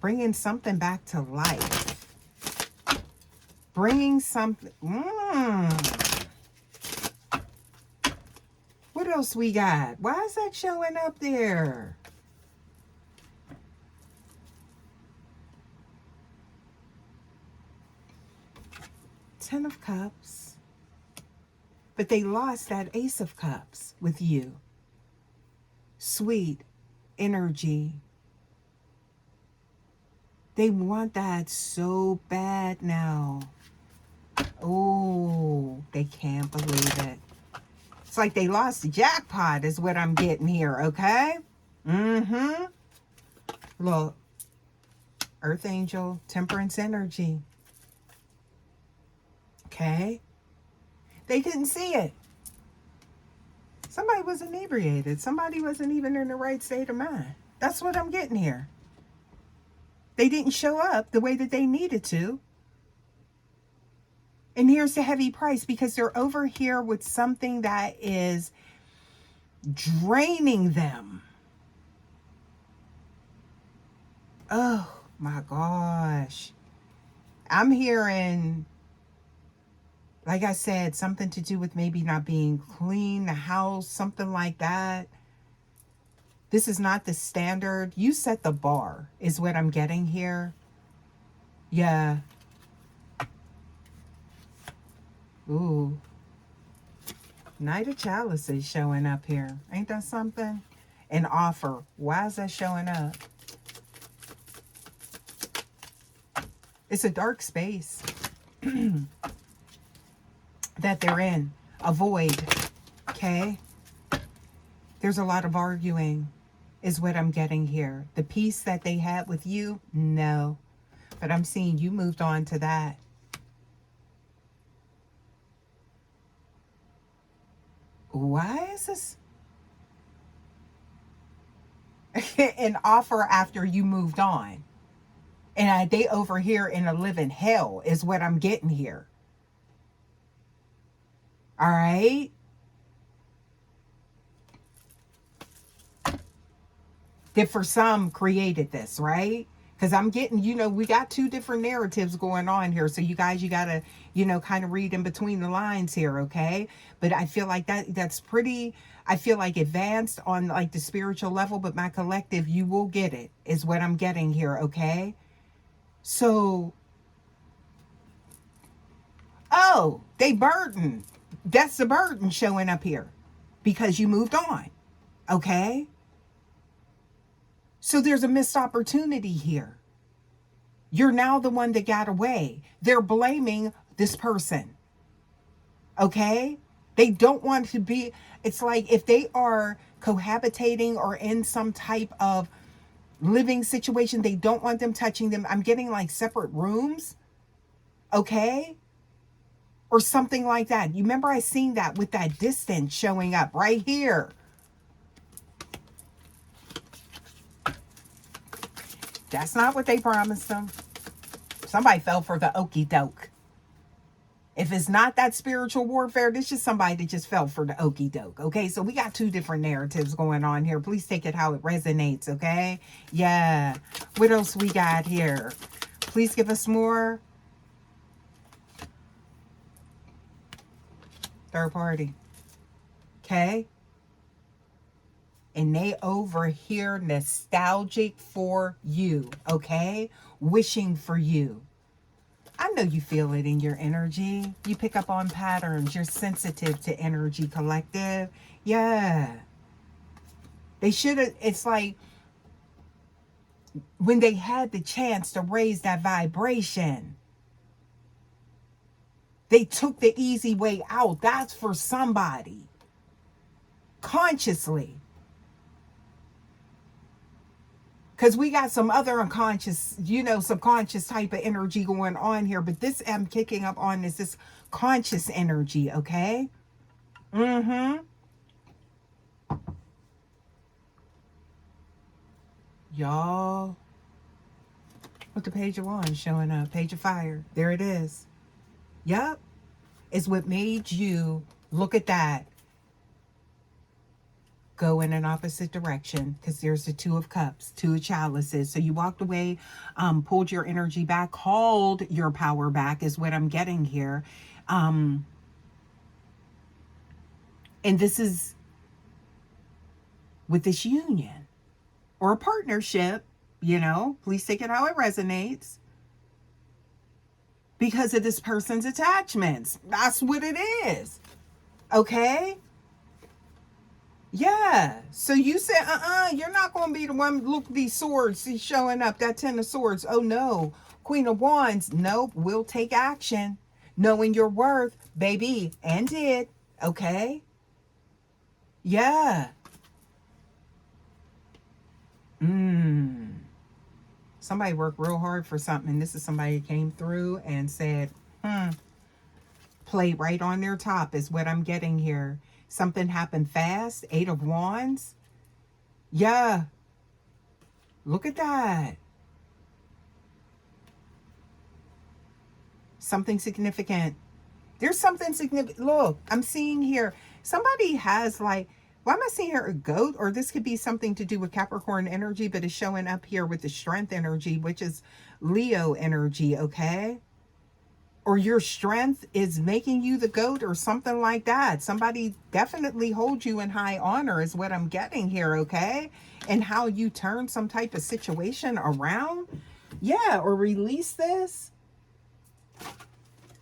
Bringing something back to life. Bringing something. What else we got? Why is that showing up there? Ten of Cups. But they lost that Ace of Cups with you. Sweet energy. They want that so bad now. Oh, they can't believe it. It's like they lost the jackpot is what I'm getting here, okay? Look. Earth Angel, Temperance energy. Okay? They didn't see it. Somebody was inebriated. Somebody wasn't even in the right state of mind. That's what I'm getting here. They didn't show up the way that they needed to. And here's the heavy price because they're over here with something that is draining them. Oh my gosh. I'm hearing, like I said, something to do with maybe not being clean, the house, something like that. This is not the standard. You set the bar is what I'm getting here. Yeah. Ooh. Knight of Chalices showing up here. Ain't that something? An offer. Why is that showing up? It's a dark space that they're in. A void. Okay? There's a lot of arguing is what I'm getting here. The peace that they had with you, no. But I'm seeing you moved on to that. Why is this an offer after you moved on? And they over here in a living hell is what I'm getting here. All right. That for some created this, right? Because I'm getting, we got two different narratives going on here. So you guys, you got to, kind of read in between the lines here, okay? But I feel like that's pretty, I feel like advanced on like the spiritual level, but my collective, you will get it, is what I'm getting here, okay? So, oh, they burden. That's the burden showing up here because you moved on, okay? So there's a missed opportunity here. You're now the one that got away. They're blaming this person. Okay? They don't want to be, it's like if they are cohabitating or in some type of living situation, they don't want them touching them. I'm getting like separate rooms. Okay? Or something like that. You remember I seen that with that distance showing up right here. That's not what they promised them. Somebody fell for the okie doke. If it's not that spiritual warfare, this is somebody that just fell for the okie doke. Okay, so we got two different narratives going on here. Please take it how it resonates. Okay, yeah. What else we got here? Please give us more. Third party. Okay. And they over here nostalgic for you, okay? Wishing for you. I know you feel it in your energy. You pick up on patterns. You're sensitive to energy, collective. Yeah. They should have, it's like when they had the chance to raise that vibration, they took the easy way out. That's for somebody. Consciously. Because we got some other unconscious, subconscious type of energy going on here. But this I'm kicking up on is this conscious energy, okay? Mm-hmm. Y'all. With the page of wands showing up. Page of fire. There it is. Yup. It's what made you look at that. Go in an opposite direction, because there's the Two of Cups, Two of Chalices. So you walked away, pulled your energy back, called your power back is what I'm getting here. And this is with this union or a partnership, please take it how it resonates. Because of this person's attachments. That's what it is. Okay? Yeah. So you said, you're not going to be the one. Look, these swords, he's showing up. That Ten of Swords. Oh, no. Queen of Wands. Nope. We'll take action. Knowing your worth, baby. And did. Okay. Yeah. Somebody worked real hard for something. This is somebody who came through and said, play right on their top is what I'm getting here. Something happened fast. Eight of Wands. Yeah. Look at that. Something significant. There's something significant. Look, I'm seeing here. Somebody has like, why am I seeing here a goat? Or this could be something to do with Capricorn energy, but it's showing up here with the strength energy, which is Leo energy, okay? Or your strength is making you the goat or something like that. Somebody definitely holds you in high honor is what I'm getting here, okay? And how you turn some type of situation around. Yeah, or release this.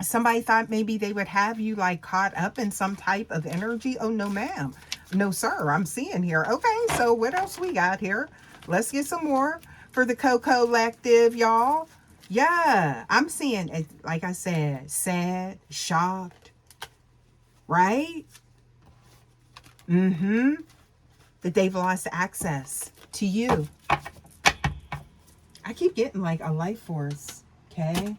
Somebody thought maybe they would have you like caught up in some type of energy. Oh, no, ma'am. No, sir. I'm seeing here. Okay, so what else we got here? Let's get some more for the collective, y'all. Yeah, I'm seeing it, like I said, sad, shocked, right? That they've lost access to you. I keep getting like a life force, okay?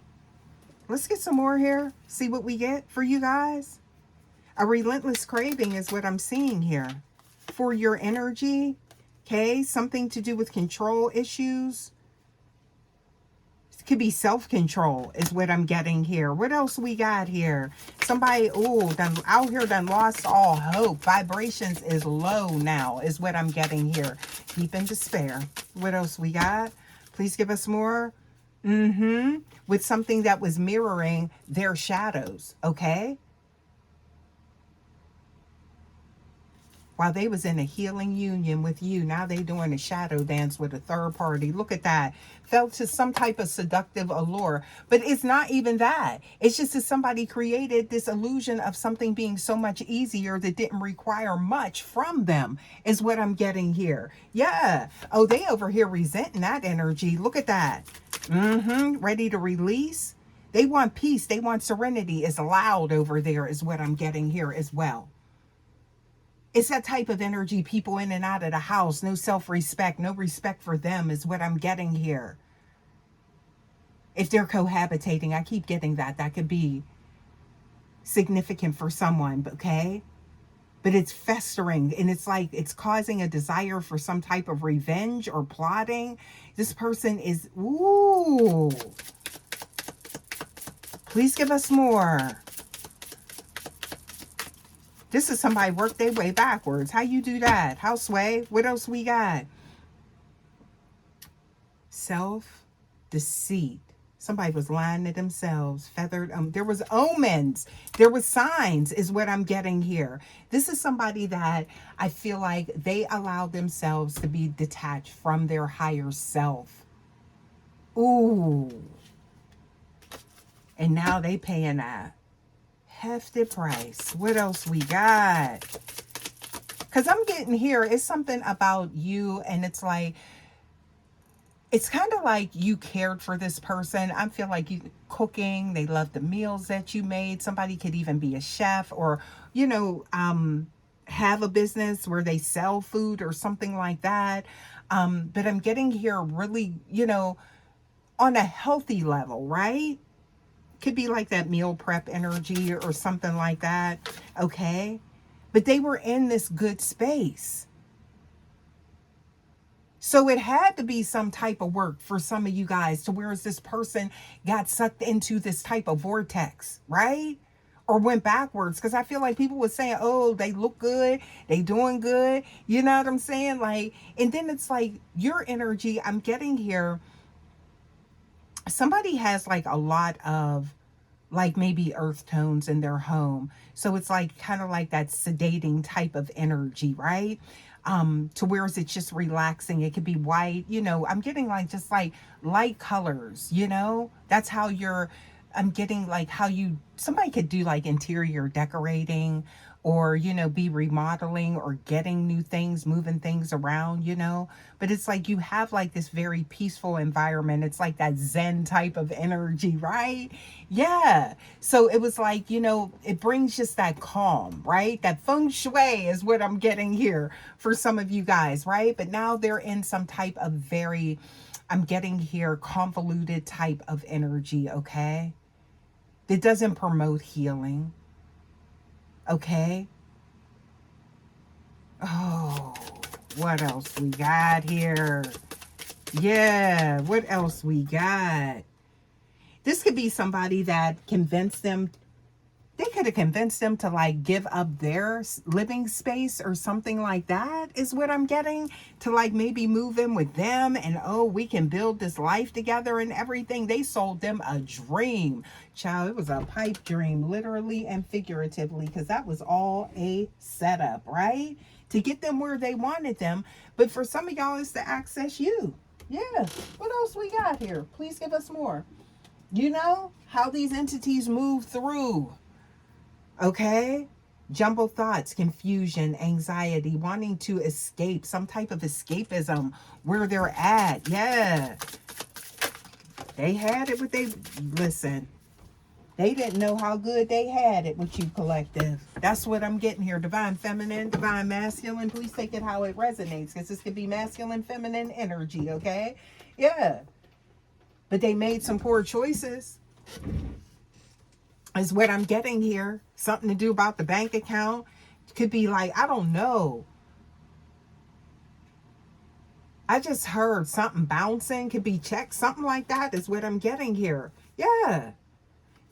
Let's get some more here. See what we get for you guys. A relentless craving is what I'm seeing here. For your energy, okay? Something to do with control issues. Could be self-control is what I'm getting here. What else we got here? Somebody, done out here done lost all hope. Vibrations is low now is what I'm getting here. Deep in despair. What else we got? Please give us more. With something that was mirroring their shadows, okay? While they was in a healing union with you, now they doing a shadow dance with a third party. Look at that. Felt to some type of seductive allure. But it's not even that. It's just that somebody created this illusion of something being so much easier that didn't require much from them, is what I'm getting here. Yeah. Oh, they over here resenting that energy. Look at that. Ready to release. They want peace. They want serenity. It's loud over there is what I'm getting here as well. It's that type of energy, people in and out of the house, no self-respect, no respect for them is what I'm getting here. If they're cohabitating, I keep getting that. That could be significant for someone, okay? But it's festering, and it's like it's causing a desire for some type of revenge or plotting. This person is, ooh. Please give us more. This is somebody worked their way backwards. How you do that? How sway? What else we got? Self-deceit. Somebody was lying to themselves. Feathered. There was omens. There was signs is what I'm getting here. This is somebody that I feel like they allowed themselves to be detached from their higher self. Ooh. And now they paying that hefty price. What else we got? Because I'm getting here, it's something about you, and it's like, it's kind of like you cared for this person. I feel like you cooking, they love the meals that you made. Somebody could even be a chef, or, you know, have a business where they sell food or something like that. But I'm getting here really, you know, on a healthy level, right? Could be like that meal prep energy or something like that. Okay. But they were in this good space. So it had to be some type of work for some of you guys to where this person got sucked into this type of vortex, right? Or went backwards. Because I feel like people were saying, oh, they look good. They doing good. You know what I'm saying? Like, and then it's like your energy I'm getting here. Somebody has like a lot of like maybe earth tones in their home. So it's like kind of like that sedating type of energy, right? To where is it just relaxing? It could be white, you know, I'm getting like just like light colors, you know, that's how I'm getting like how somebody could do like interior decorating, or, you know, be remodeling or getting new things, moving things around, you know. But it's like you have like this very peaceful environment. It's like that Zen type of energy, right? Yeah. So it was like, you know, it brings just that calm, right? That feng shui is what I'm getting here for some of you guys, right? But now they're in some type of I'm getting here convoluted type of energy, okay? That doesn't promote healing. Okay. Oh, what else we got here? Yeah, what else we got? This could be somebody that convinced them. They could have convinced them to like give up their living space or something like that is what I'm getting, to like maybe move in with them, and oh, we can build this life together and everything. They sold them a dream. Child, it was a pipe dream, literally and figuratively, because that was all a setup, right? To get them where they wanted them. But for some of y'all, it's to access you. Yeah. What else we got here? Please give us more. You know how these entities move through. Okay? Jumbled thoughts, confusion, anxiety, wanting to escape, some type of escapism where they're at. Yeah. They had it, listen, they didn't know how good they had it with you, collective. That's what I'm getting here. Divine feminine, divine masculine. Please take it how it resonates, because this could be masculine, feminine energy, okay? Yeah. But they made some poor choices. Is what I'm getting here. Something to do about the bank account. Could be like, I don't know. I just heard something bouncing, could be checks, something like that is what I'm getting here. Yeah.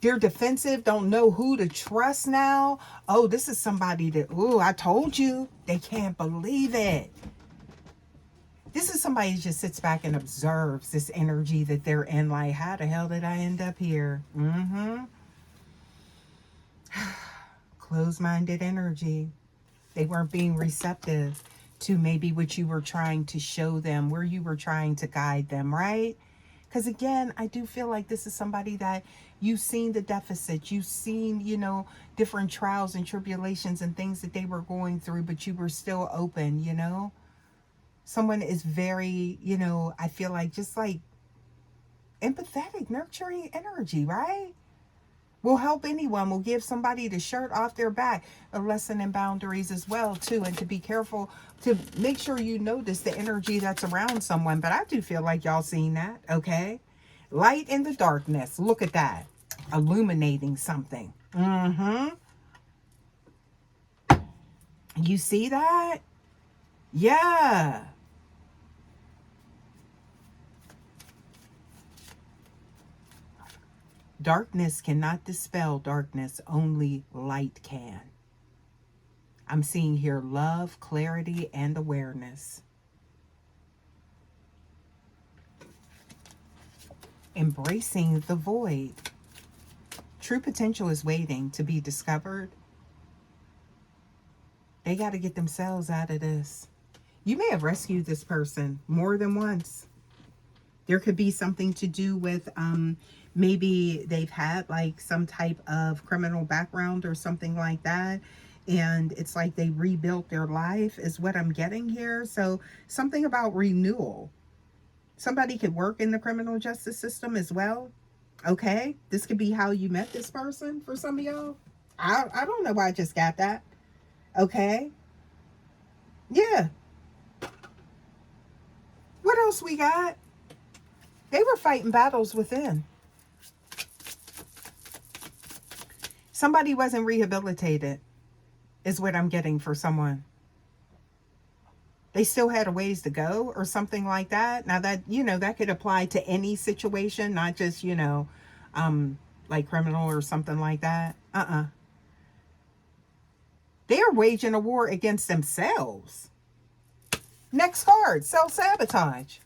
They're defensive, don't know who to trust now. Oh, this is somebody that, ooh, I told you. They can't believe it. This is somebody who just sits back and observes this energy that they're in. Like, how the hell did I end up here? Mm-hmm. Closed-minded energy. They weren't being receptive to maybe what you were trying to show them, where you were trying to guide them, right? Because again, I do feel like this is somebody that you've seen the deficit, you've seen, different trials and tribulations and things that they were going through, but you were still open. Someone is very, I feel like just like empathetic, nurturing energy, right? Will help anyone, will give somebody the shirt off their back. A lesson in boundaries as well, too, and to be careful to make sure you notice the energy that's around someone. But I do feel like y'all seen that, okay? Light in the darkness. Look at that. Illuminating something. Mm-hmm. You see that? Yeah. Darkness cannot dispel darkness. Only light can. I'm seeing here love, clarity, and awareness. Embracing the void. True potential is waiting to be discovered. They got to get themselves out of this. You may have rescued this person more than once. There could be something to do with maybe they've had like some type of criminal background or something like that. And it's like they rebuilt their life is what I'm getting here. So something about renewal. Somebody could work in the criminal justice system as well. Okay. This could be how you met this person for some of y'all. I don't know why I just got that. Okay. Yeah. What else we got? They were fighting battles within. Somebody wasn't rehabilitated is what I'm getting for someone. They still had a ways to go or something like that. Now that, that could apply to any situation, not just, like criminal or something like that. They are waging a war against themselves. Next card, self-sabotage.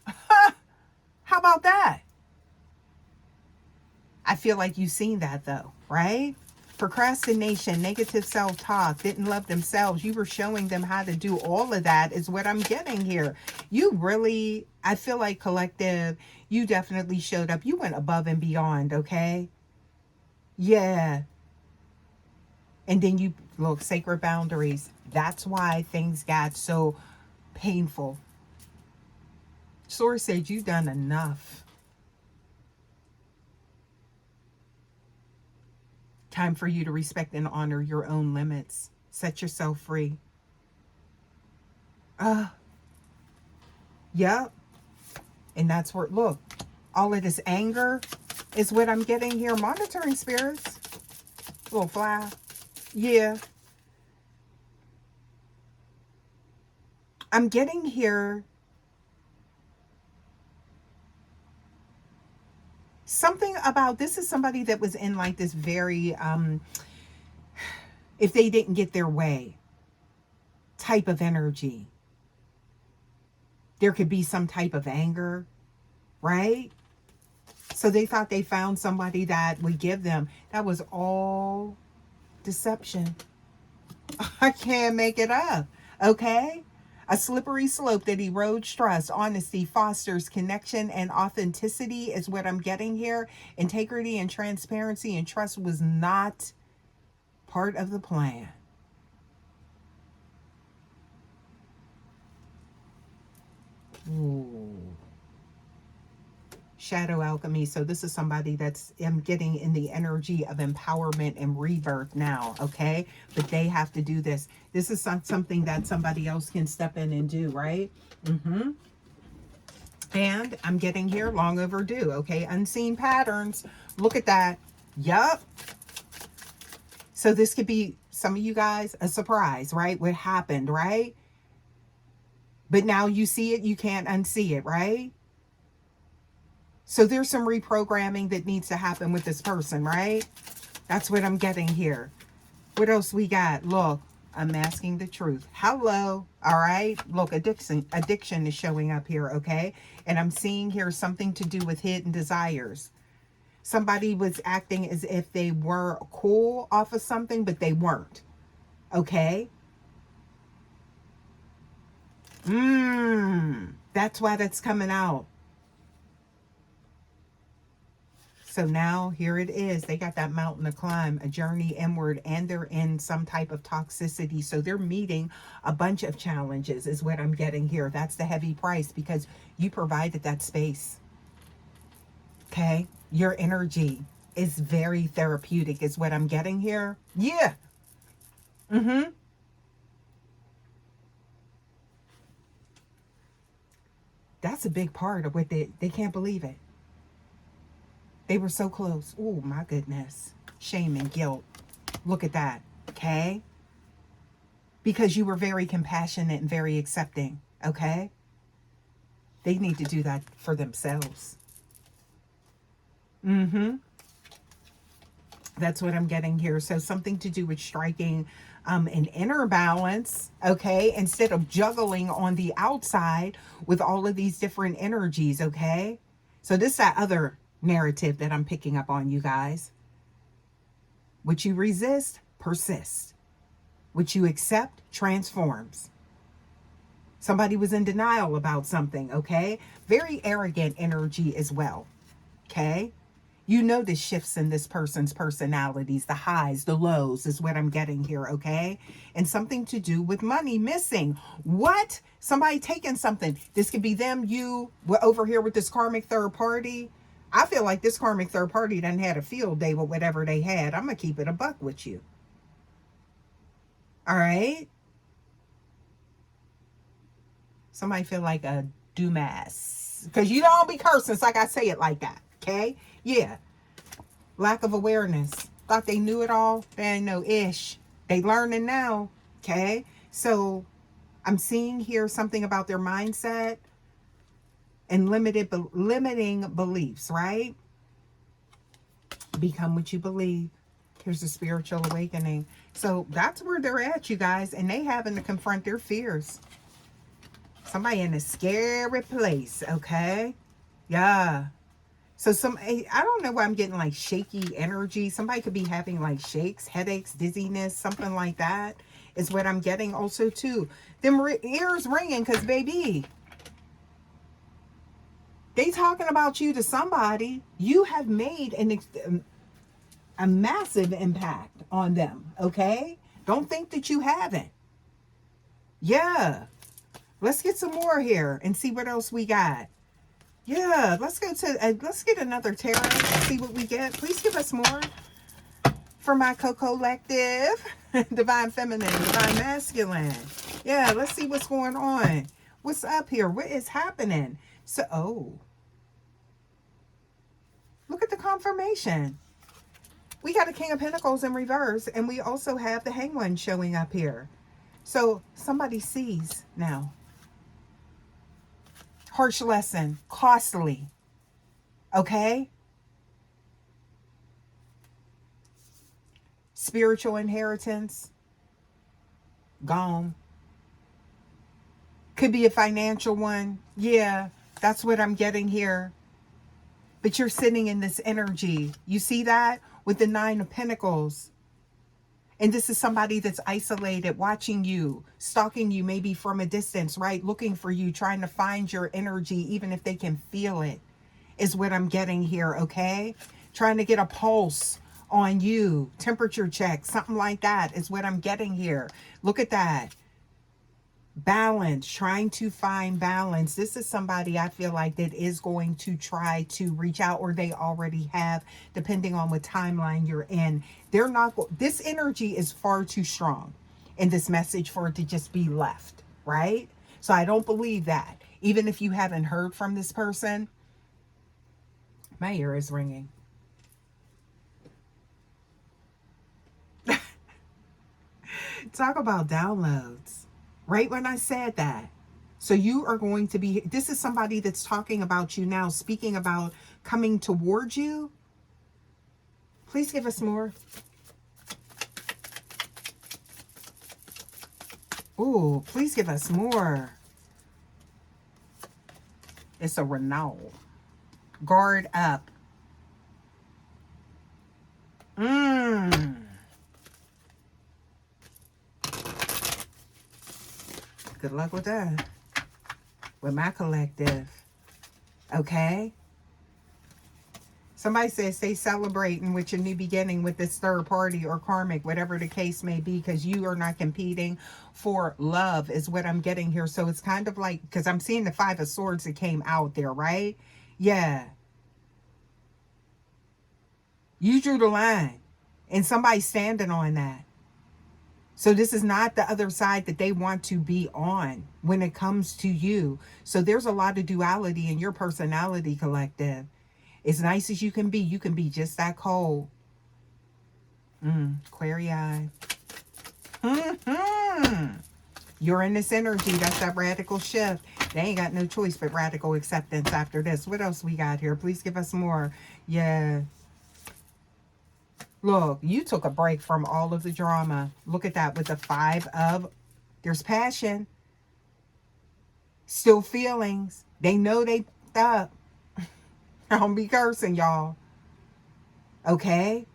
How about that? I feel like you've seen that though, right? Procrastination, negative self-talk, didn't love themselves. You were showing them how to do all of that is what I'm getting here. You really, I feel like collective, you definitely showed up. You went above and beyond, okay? Yeah. And then you, look, sacred boundaries. That's why things got so painful. Source said you've done enough. Time for you to respect and honor your own limits. Set yourself free. Yep. And that's where, look, all of this anger is what I'm getting here. Monitoring spirits. Little fly. Yeah. I'm getting here something about, this is somebody that was in like this very, if they didn't get their way type of energy. There could be some type of anger, right? So they thought they found somebody that would give them. That was all deception. I can't make it up, okay? A slippery slope that erodes trust. Honesty fosters connection and authenticity is what I'm getting here. Integrity and transparency and trust was not part of the plan. Ooh. Shadow alchemy. So this is somebody that's, I'm getting in the energy of empowerment and rebirth now, okay? But they have to do this. This is something that somebody else can step in and do, right? And I'm getting here long overdue, okay? Unseen patterns. Look at that. Yup. So this could be, some of you guys, a surprise, right? What happened, right? But now you see it, you can't unsee it, right? So there's some reprogramming that needs to happen with this person, right? That's what I'm getting here. What else we got? Look, I'm masking the truth. Hello. All right. Look, addiction is showing up here, okay? And I'm seeing here something to do with hidden desires. Somebody was acting as if they were cool off of something, but they weren't. Okay? That's why that's coming out. So now here it is. They got that mountain to climb, a journey inward, and they're in some type of toxicity. So they're meeting a bunch of challenges is what I'm getting here. That's the heavy price because you provided that space. Okay? Your energy is very therapeutic is what I'm getting here. Yeah. That's a big part of what they can't believe it. They were so close. Oh, my goodness. Shame and guilt. Look at that. Okay? Because you were very compassionate and very accepting. Okay? They need to do that for themselves. That's what I'm getting here. So something to do with striking an inner balance, okay? Instead of juggling on the outside with all of these different energies, okay? So this is that other narrative that I'm picking up on, you guys. What you resist persists. What you accept transforms. Somebody was in denial about something, okay? Very arrogant energy as well, okay? You know the shifts in this person's personalities, the highs, the lows is what I'm getting here, okay? And something to do with money missing. What? Somebody taking something. This could be them, you, we're over here with this karmic third party. I feel like this karmic third party done had a field day with whatever they had. I'm going to keep it a buck with you. All right? Somebody feel like a dumbass. Because you don't be cursing, so I got to say it like that, okay? Yeah. Lack of awareness. Thought they knew it all. They ain't know ish. They learning now. Okay. So I'm seeing here something about their mindset and limiting beliefs, right? Become what you believe. Here's a spiritual awakening. So that's where they're at, you guys. And they having to confront their fears. Somebody in a scary place. Okay. Yeah. So I don't know why I'm getting like shaky energy. Somebody could be having like shakes, headaches, dizziness, something like that is what I'm getting also too. Them ears ringing because baby, they talking about you to somebody. You have made a massive impact on them, okay? Don't think that you haven't. Yeah. Let's get some more here and see what else we got. Yeah, let's go to, let's get another tarot and see what we get. Please give us more for my co-collective. Divine Feminine, Divine Masculine. Yeah, let's see what's going on. What's up here? What is happening? So, oh. Look at the confirmation. We got a King of Pentacles in reverse, and we also have the Hanged One showing up here. So, somebody sees now. Harsh lesson, costly, okay? Spiritual inheritance, gone. Could be a financial one. Yeah, that's what I'm getting here. But you're sitting in this energy. You see that with the Nine of Pentacles. And this is somebody that's isolated, watching you, stalking you maybe from a distance, right? Looking for you, trying to find your energy, even if they can feel it, is what I'm getting here, okay? Trying to get a pulse on you, temperature check, something like that is what I'm getting here. Look at that. Balance, trying to find balance. This is somebody I feel like that is going to try to reach out, or they already have, depending on what timeline you're in. They're not, this energy is far too strong in this message for it to just be left, right? So I don't believe that. Even if you haven't heard from this person, my ear is ringing. Talk about downloads. Right when I said that. So you are going to be, this is somebody that's talking about you now, speaking about coming towards you. Please give us more. Ooh, please give us more. It's a Renault. Guard up. Good luck with that. With my collective. Okay? Somebody says stay celebrating with your new beginning with this third party or karmic, whatever the case may be, because you are not competing for love is what I'm getting here. So it's kind of like, because I'm seeing the Five of Swords that came out there, right? Yeah. You drew the line and somebody's standing on that. So this is not the other side that they want to be on when it comes to you. So there's a lot of duality in your personality, collective. As nice as you can be just that cold. Query eye. You're in this energy. That's that radical shift. They ain't got no choice but radical acceptance after this. What else we got here? Please give us more. Yeah. Look, you took a break from all of the drama. Look at that with the Five of... There's passion. Still feelings. They know they f***ed up. I don't be cursing, y'all. Okay?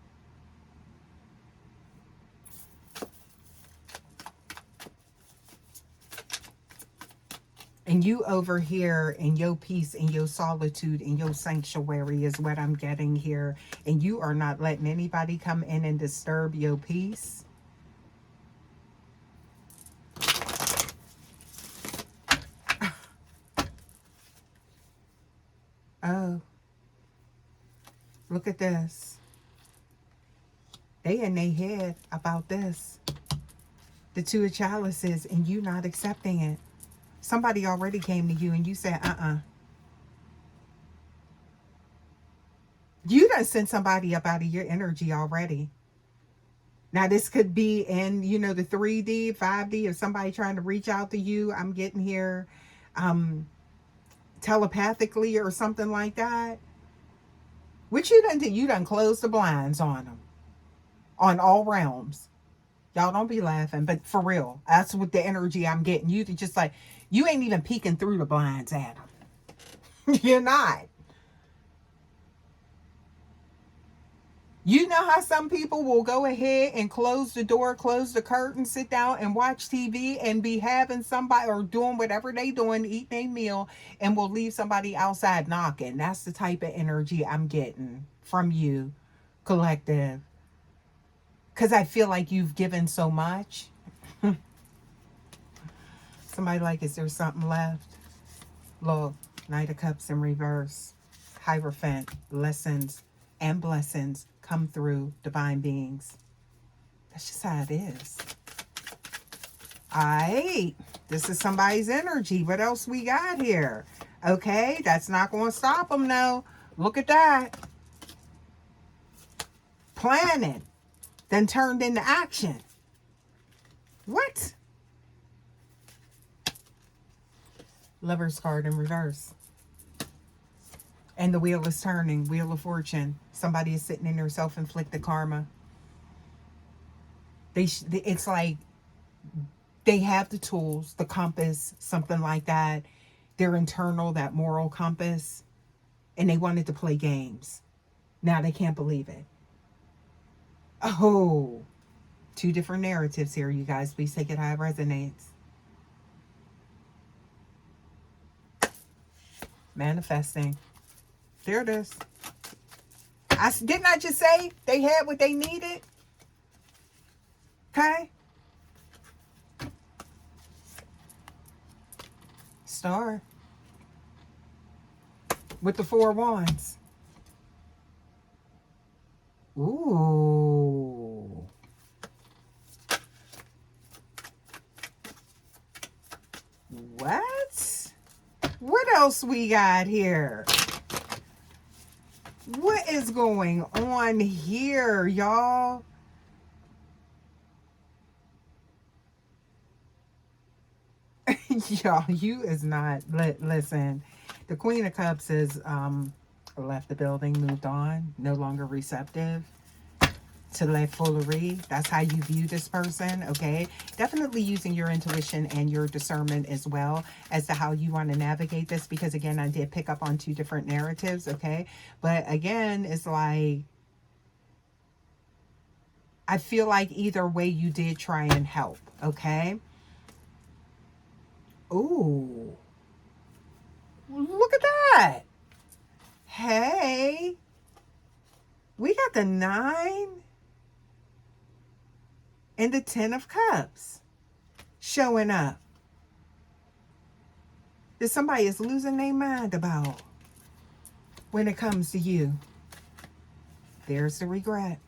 And you over here in your peace, in your solitude, in your sanctuary is what I'm getting here. And you are not letting anybody come in and disturb your peace. Oh. Look at this. They in their head about this. The Two of Chalices and you not accepting it. Somebody already came to you and you said, You done sent somebody up out of your energy already. Now, this could be in, the 3D, 5D, if somebody trying to reach out to you. I'm getting here telepathically or something like that. What you done did? You done closed the blinds on them. On all realms. Y'all don't be laughing, but for real. That's what the energy I'm getting. You just like, you ain't even peeking through the blinds at them. You're not. You know how some people will go ahead and close the door, close the curtain, sit down and watch TV and be having somebody or doing whatever they doing, eating a meal, and will leave somebody outside knocking. That's the type of energy I'm getting from you, collective. Because I feel like you've given so much. Somebody like, is there something left? Look, Knight of Cups in reverse. Hierophant, lessons and blessings come through divine beings. That's just how it is. Alright, this is somebody's energy. What else we got here? Okay, that's not going to stop them, no. Look at that. Planning, then turned into action. What? Lover's card in reverse. And the wheel is turning. Wheel of Fortune. Somebody is sitting in their self-inflicted karma. It's like they have the tools, the compass, something like that. Their internal, that moral compass. And they wanted to play games. Now they can't believe it. Oh. Two different narratives here, you guys. Please take it how it resonates. Manifesting. There it is. Didn't I just say they had what they needed? Okay. Star. With the Four Wands. Ooh. What? What else we got here? What is going on here, y'all? Y'all, you is not, listen, the Queen of Cups is left the building, moved on, no longer receptive to let foolery. That's how you view this person, okay? Definitely using your intuition and your discernment as well as to how you want to navigate this, because again, I did pick up on two different narratives, okay? But again, it's like, I feel like either way you did try and help, okay? Ooh, look at that. Hey, we got the 9 and the 10 of Cups showing up. That somebody is losing their mind about when it comes to you. There's the regret.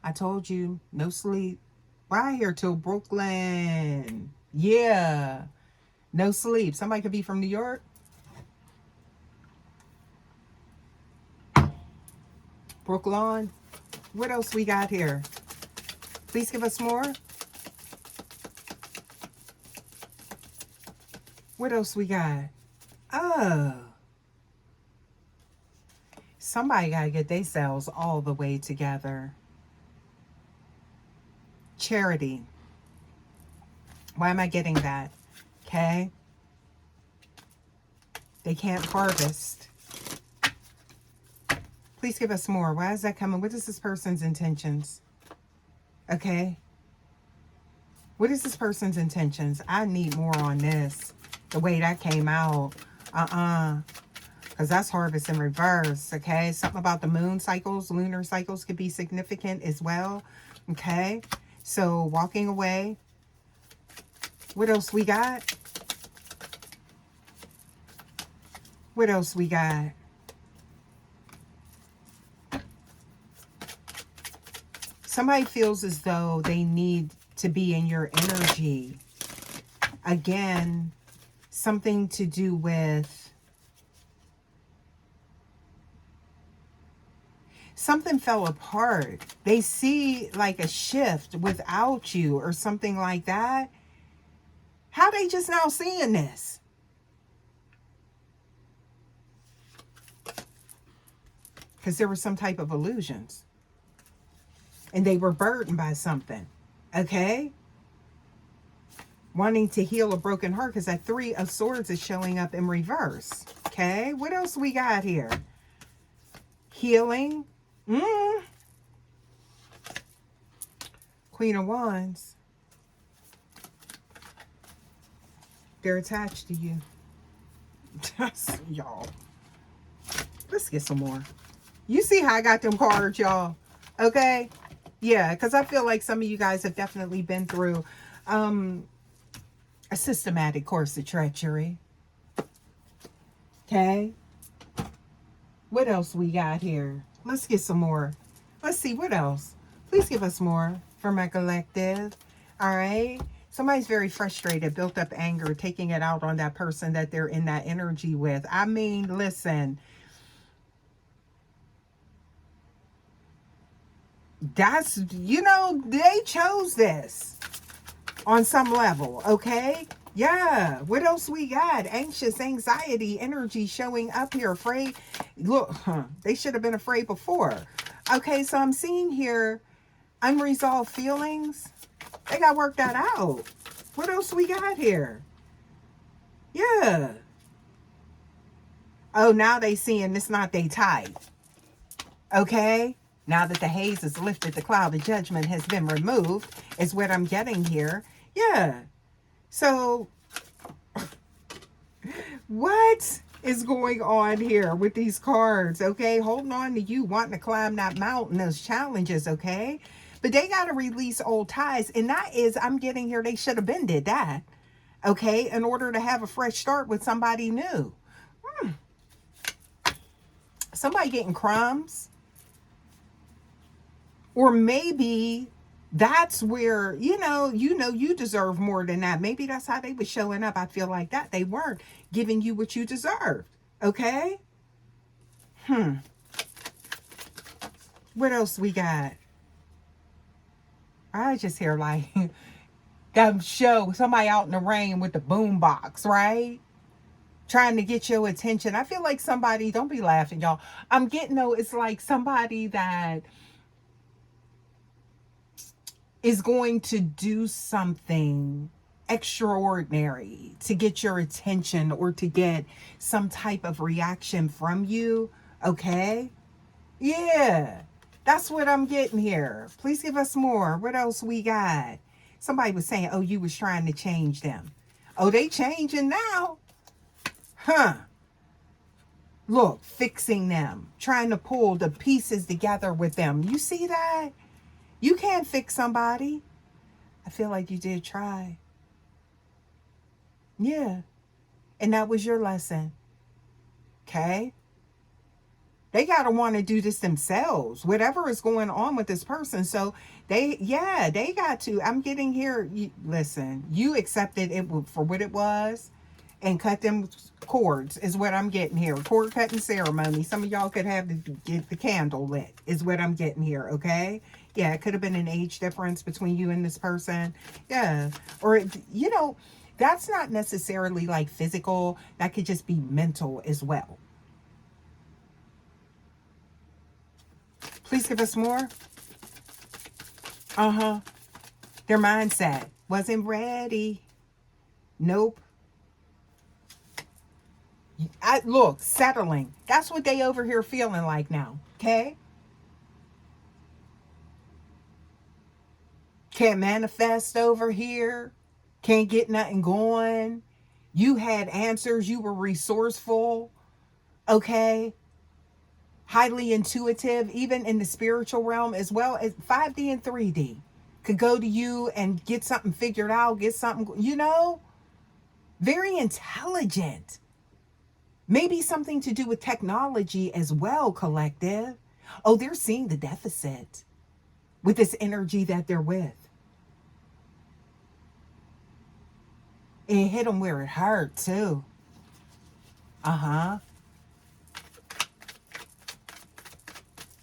I told you, no sleep. Why here till Brooklyn? Yeah, no sleep. Somebody could be from New York. Brooklyn. What else we got here? Please give us more. What else we got? Oh. Somebody got to get themselves all the way together. Charity. Why am I getting that? Okay. They can't harvest. Please give us more. Why is that coming? What is this person's intentions? Okay. What is this person's intentions? I need more on this. The way that came out. Because that's harvest in reverse. Okay. Something about the moon cycles, lunar cycles could be significant as well. Okay. So walking away. What else we got? What else we got? Somebody feels as though they need to be in your energy. Again, something to do with something fell apart. They see like a shift without you or something like that. How they just now seeing this? Because there were some type of illusions. And they were burdened by something. Okay? Wanting to heal a broken heart, because that 3 of Swords is showing up in reverse. Okay? What else we got here? Healing. Queen of Wands. They're attached to you. Y'all. Let's get some more. You see how I got them cards, y'all? Okay? Yeah, because I feel like some of you guys have definitely been through a systematic course of treachery. Okay? What else we got here? Let's get some more. Let's see, what else? Please give us more for my collective. All right? Somebody's very frustrated, built up anger, taking it out on that person that they're in that energy with. I mean, listen. That's, you know, they chose this on some level, okay? Yeah. What else we got? Anxious, anxiety, energy showing up here. Afraid. Look, they should have been afraid before. Okay, so I'm seeing here unresolved feelings. They got to work that out. What else we got here? Yeah. Oh, now they seeing it's not they type. Okay? Now that the haze is lifted, the cloud of judgment has been removed, is what I'm getting here. Yeah. So, what is going on here with these cards? Okay? Holding on to you, wanting to climb that mountain, those challenges, okay? But they got to release old ties. And that is, I'm getting here, they should have been did that. Okay? In order to have a fresh start with somebody new. Somebody getting crumbs. Or maybe that's where, you deserve more than that. Maybe that's how they were showing up. I feel like that. They weren't giving you what you deserved. Okay? What else we got? I just hear like, that show, somebody out in the rain with the boom box, right? Trying to get your attention. I feel like somebody, don't be laughing, y'all. I'm getting, though, it's like somebody that is going to do something extraordinary to get your attention or to get some type of reaction from you. Okay? Yeah. That's what I'm getting here. Please give us more. What else we got? Somebody was saying, oh, you was trying to change them. Oh, they changing now. Huh. Look, fixing them. Trying to pull the pieces together with them. You see that? You can't fix somebody. I feel like you did try. Yeah. And that was your lesson. Okay? They got to want to do this themselves, whatever is going on with this person. So they got to. I'm getting here. Listen, you accepted it for what it was and cut them cords is what I'm getting here. Cord cutting ceremony. Some of y'all could have get the candle lit is what I'm getting here. Okay. Yeah. It could have been an age difference between you and this person. Yeah. Or, that's not necessarily like physical. That could just be mental as well. Please give us more. Their mindset wasn't ready. Nope. Look, settling. That's what they over here feeling like now. Okay? Can't manifest over here. Can't get nothing going. You had answers. You were resourceful. Okay? Highly intuitive, even in the spiritual realm, as well as 5D and 3D. Could go to you and get something figured out, get something, very intelligent. Maybe something to do with technology as well, collective. Oh, they're seeing the deficit with this energy that they're with. It hit them where it hurt, too.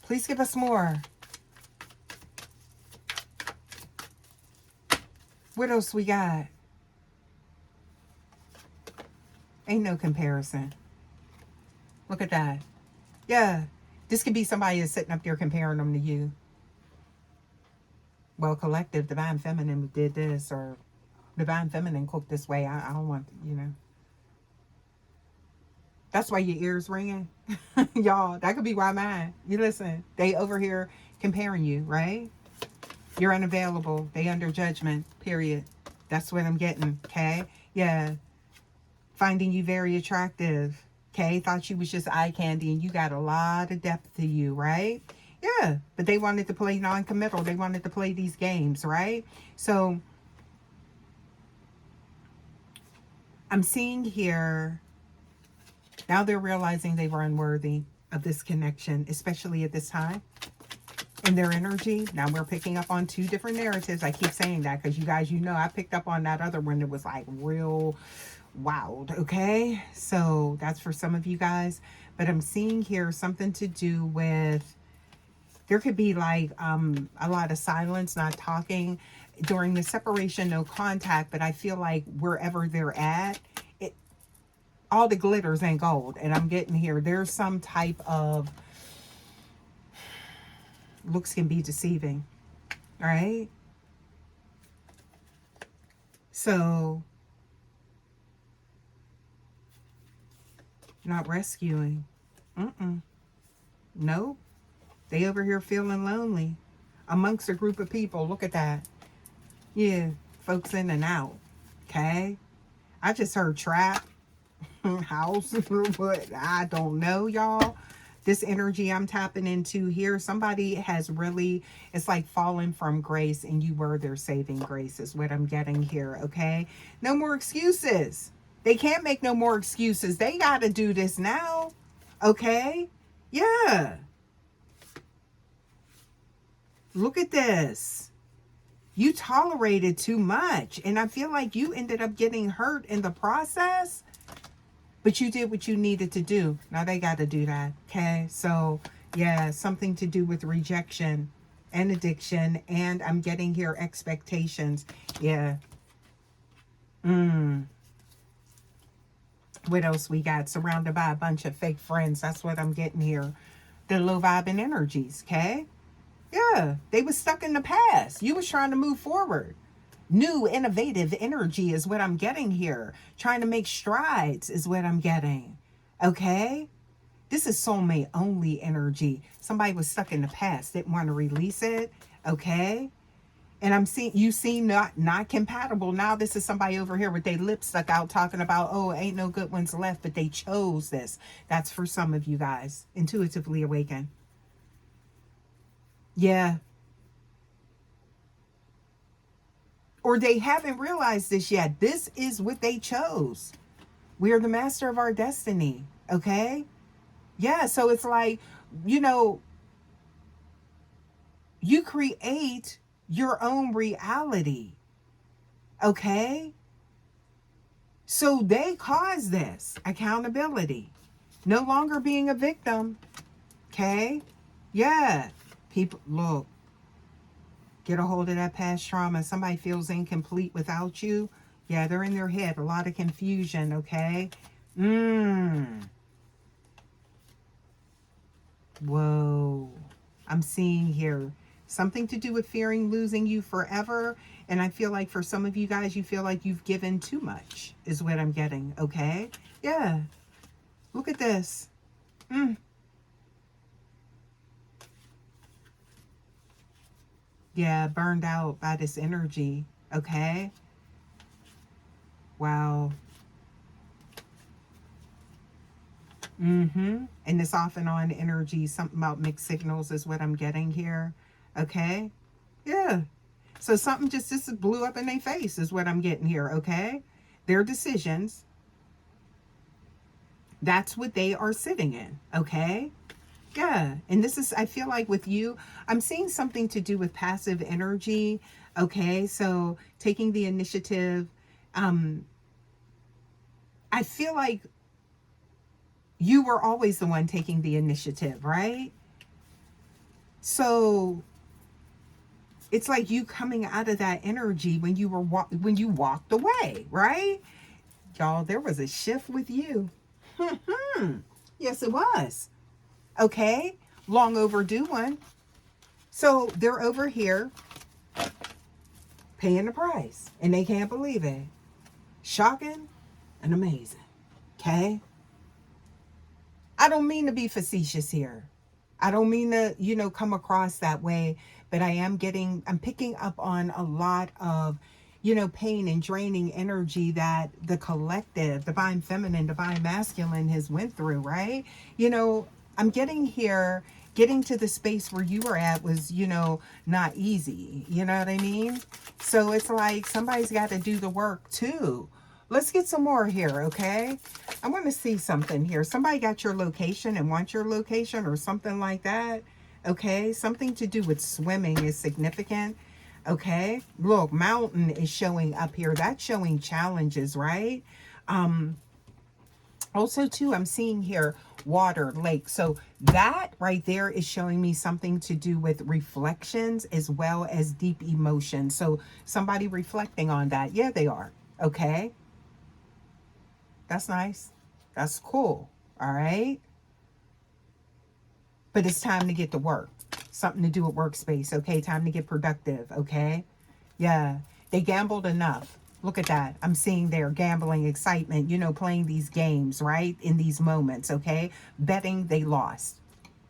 Please give us more. What else we got? Ain't no comparison. Look at that. Yeah. This could be somebody that's sitting up there comparing them to you. Well, collective, divine feminine did this, or divine feminine cooked this way. I don't want, That's why your ears ringing. Y'all, that could be why mine. You listen. They over here comparing you, right? You're unavailable. They under judgment, period. That's what I'm getting, okay? Yeah. Finding you very attractive, okay? Thought you was just eye candy and you got a lot of depth to you, right? Yeah. But they wanted to play non-committal. They wanted to play these games, right? So I'm seeing here, now they're realizing they were unworthy of this connection, especially at this time. In their energy. Now we're picking up on two different narratives. I keep saying that because you guys, I picked up on that other one that was like real wild. Okay. So that's for some of you guys. But I'm seeing here something to do with, there could be like a lot of silence, not talking during the separation, no contact. But I feel like wherever they're at, all the glitters ain't gold. And I'm getting here, there's some type of, looks can be deceiving. All right. So, not rescuing. Nope. They over here feeling lonely amongst a group of people. Look at that. Yeah. Folks in and out. Okay. I just heard trap, house, but I don't know, y'all. This energy I'm tapping into here, somebody has really, it's like fallen from grace and you were their saving grace is what I'm getting here, okay? No more excuses. They can't make no more excuses. They got to do this now, okay? Yeah. Look at this. You tolerated too much. And I feel like you ended up getting hurt in the process. But you did what you needed to do. Now they got to do that. Okay. So yeah, something to do with rejection and addiction. And I'm getting here expectations. Yeah. Mm. What else we got? Surrounded by a bunch of fake friends. That's what I'm getting here. The low vibing energies, okay? Yeah, they was stuck in the past. You was trying to move forward. New, innovative energy is what I'm getting here. Trying to make strides is what I'm getting. Okay? This is soulmate only energy. Somebody was stuck in the past, didn't want to release it. Okay? And I'm seeing you seem not compatible. Now this is somebody over here with their lips stuck out talking about, oh, ain't no good ones left, but they chose this. That's for some of you guys. Intuitively awakened. Yeah. Or they haven't realized this yet. This is what they chose. We are the master of our destiny. Okay? Yeah, so it's like, you know, you create your own reality. Okay? So they caused this. Accountability. No longer being a victim. Okay? Yeah. People, look, get a hold of that past trauma. Somebody feels incomplete without you. Yeah, they're in their head. A lot of confusion, okay? Whoa. I'm seeing here something to do with fearing losing you forever. And I feel like for some of you guys, you feel like you've given too much is what I'm getting, okay? Yeah. Look at this. Yeah, burned out by this energy, okay? Wow. And this off and on energy, something about mixed signals is what I'm getting here, okay? Yeah. So something just blew up in their face is what I'm getting here, okay? Their decisions, that's what they are sitting in, okay? Yeah. And this is, I feel like with you, I'm seeing something to do with passive energy, okay? So taking the initiative, I feel like you were always the one taking the initiative, right? So it's like you coming out of that energy when you were when you walked away, right? Y'all, there was a shift with you. Yes, it was. Okay, long overdue one. So they're over here paying the price, and they can't believe it. Shocking and amazing. Okay. I don't mean to be facetious here. I don't mean to, come across that way, but I'm picking up on a lot of, pain and draining energy that the collective, divine feminine, divine masculine has went through, right? I'm getting to the space where you were at was, not easy. You know what I mean? So it's like somebody's got to do the work too. Let's get some more here, okay? I want to see something here. Somebody got your location and wants your location or something like that, okay? Something to do with swimming is significant, okay? Look, mountain is showing up here. That's showing challenges, right? Also, too, I'm seeing here water, lake. So that right there is showing me something to do with reflections as well as deep emotion. So somebody reflecting on that. Yeah, they are, okay? That's nice. That's cool. All right. But it's time to get to work. Something to do with workspace. Okay. Time to get productive. Okay. Yeah. They gambled enough. Look at that. I'm seeing their gambling excitement, playing these games, right? In these moments. Okay. Betting they lost.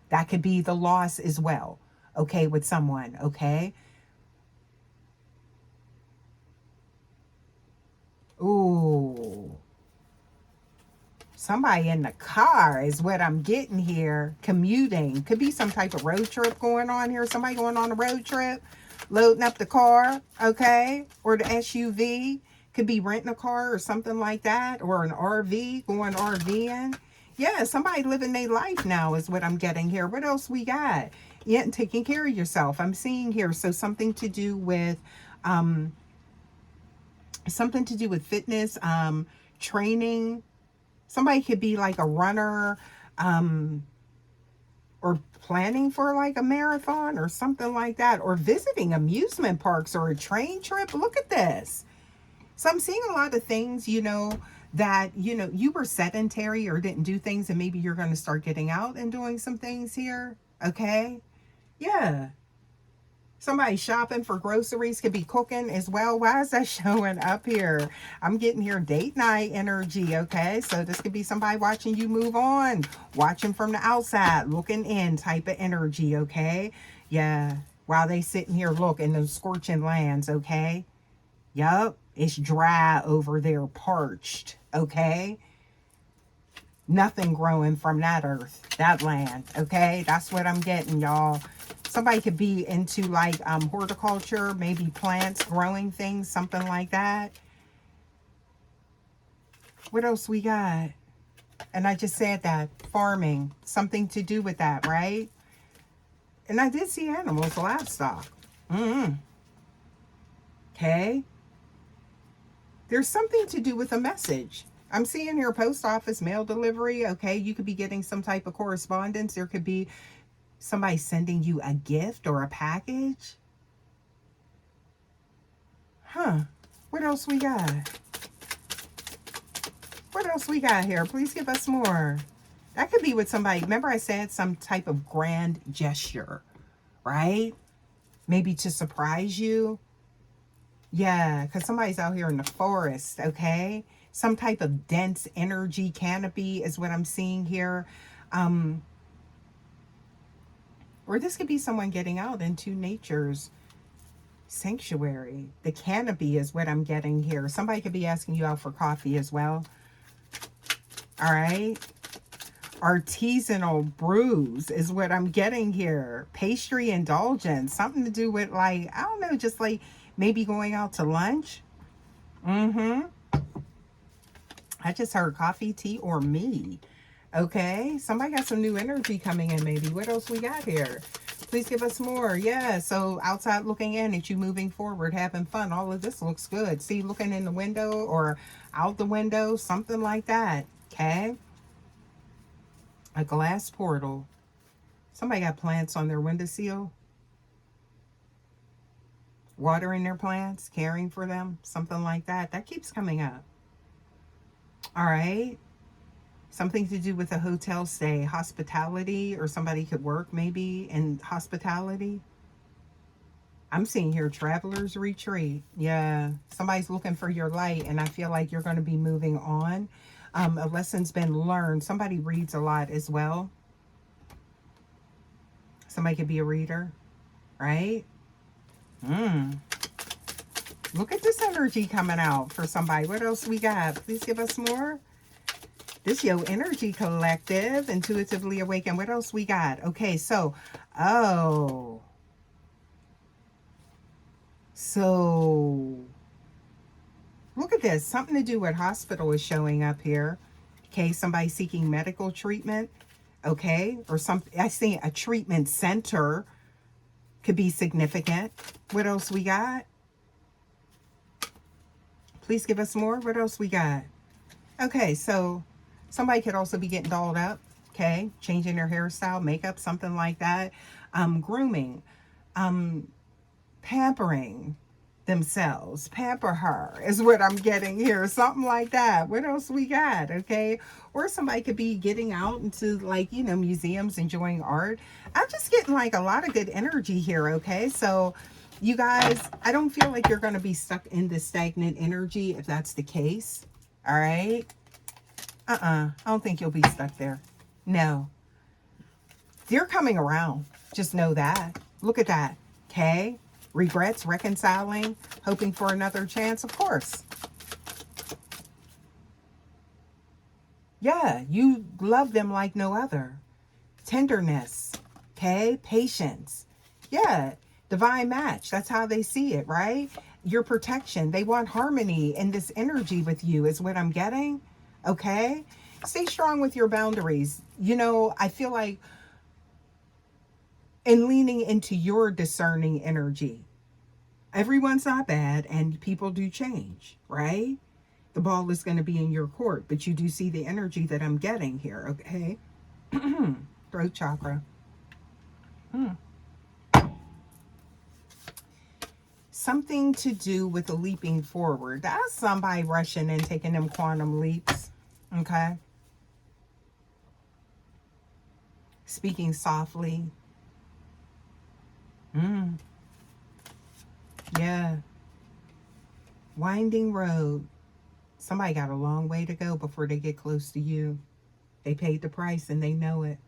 That could be the loss as well. Okay. With someone. Okay. Ooh. Somebody in the car is what I'm getting here. Commuting. Could be some type of road trip going on here. Somebody going on a road trip. Loading up the car. Okay. Or the SUV. Could be renting a car or something like that. Or an RV. Going RVing. Yeah. Somebody living their life now is what I'm getting here. What else we got? Yeah. And taking care of yourself. I'm seeing here. So something to do with fitness. Training. Somebody could be like a runner, or planning for like a marathon or something like that, or visiting amusement parks or a train trip. Look at this. So I'm seeing a lot of things, that, you were sedentary or didn't do things, and maybe you're going to start getting out and doing some things here. Okay. Yeah. Somebody shopping for groceries, could be cooking as well. Why is that showing up here? I'm getting here date night energy, okay? So this could be somebody watching you move on, watching from the outside, looking in type of energy, okay? Yeah, while they sitting here looking, those scorching lands, okay? Yup, it's dry over there, parched, okay? Nothing growing from that earth, that land, okay? That's what I'm getting, y'all. Somebody could be into like horticulture, maybe plants, growing things, something like that. What else we got? And I just said that, farming, something to do with that, right? And I did see animals, livestock. Okay. There's something to do with a message. I'm seeing here post office, mail delivery. Okay, you could be getting some type of correspondence. There could be somebody sending you a gift or a package. Huh. What else we got? What else we got here? Please give us more. That could be with somebody. Remember I said some type of grand gesture, right? Maybe to surprise you. Yeah, because somebody's out here in the forest, okay? Some type of dense energy canopy is what I'm seeing here. Or this could be someone getting out into nature's sanctuary. The canopy is what I'm getting here. Somebody could be asking you out for coffee as well. All right. Artisanal brews is what I'm getting here. Pastry indulgence. Something to do with like, I don't know, just like maybe going out to lunch. I just heard coffee, tea, or me. Okay. Somebody got some new energy coming in maybe. What else we got here? Please give us more. Yeah, so outside looking in at you moving forward, having fun. All of this looks good. See, looking in the window or out the window, something like that. Okay. A glass portal. Somebody got plants on their windowsill. Watering their plants, caring for them, something like that. That keeps coming up. All right. Something to do with a hotel stay, hospitality, or somebody could work maybe in hospitality. I'm seeing here traveler's retreat. Yeah, somebody's looking for your light, and I feel like you're going to be moving on. A lesson's been learned. Somebody reads a lot as well. Somebody could be a reader, right? Look at this energy coming out for somebody. What else we got? Please give us more. This Yo Energy Collective, intuitively awakened. What else we got? Okay, so look at this. Something to do with hospital is showing up here. Okay, somebody seeking medical treatment. Okay, or I see a treatment center could be significant. What else we got? Please give us more. What else we got? Okay, so somebody could also be getting dolled up. Okay, changing their hairstyle, makeup, something like that. Grooming, pampering themselves, pamper her is what I'm getting here, something like that. What else we got? Okay, or somebody could be getting out into like, museums, enjoying art. I'm just getting like a lot of good energy here. Okay, so you guys, I don't feel like you're going to be stuck in this stagnant energy if that's the case. All right. I don't think you'll be stuck there. No, they're coming around. Just know that. Look at that. Okay. Regrets, reconciling, hoping for another chance, of course. Yeah, you love them like no other. Tenderness, okay? Patience. Yeah, divine match. That's how they see it, right? Your protection. They want harmony in this energy with you is what I'm getting, okay? Stay strong with your boundaries. I feel like in leaning into your discerning energy. Everyone's not bad, and people do change, right? The ball is going to be in your court, but you do see the energy that I'm getting here, okay? Throat chakra. something to do with the leaping forward. That's somebody rushing and taking them quantum leaps. Okay. Speaking softly. Yeah. Winding road. Somebody got a long way to go before they get close to you. They paid the price and they know it.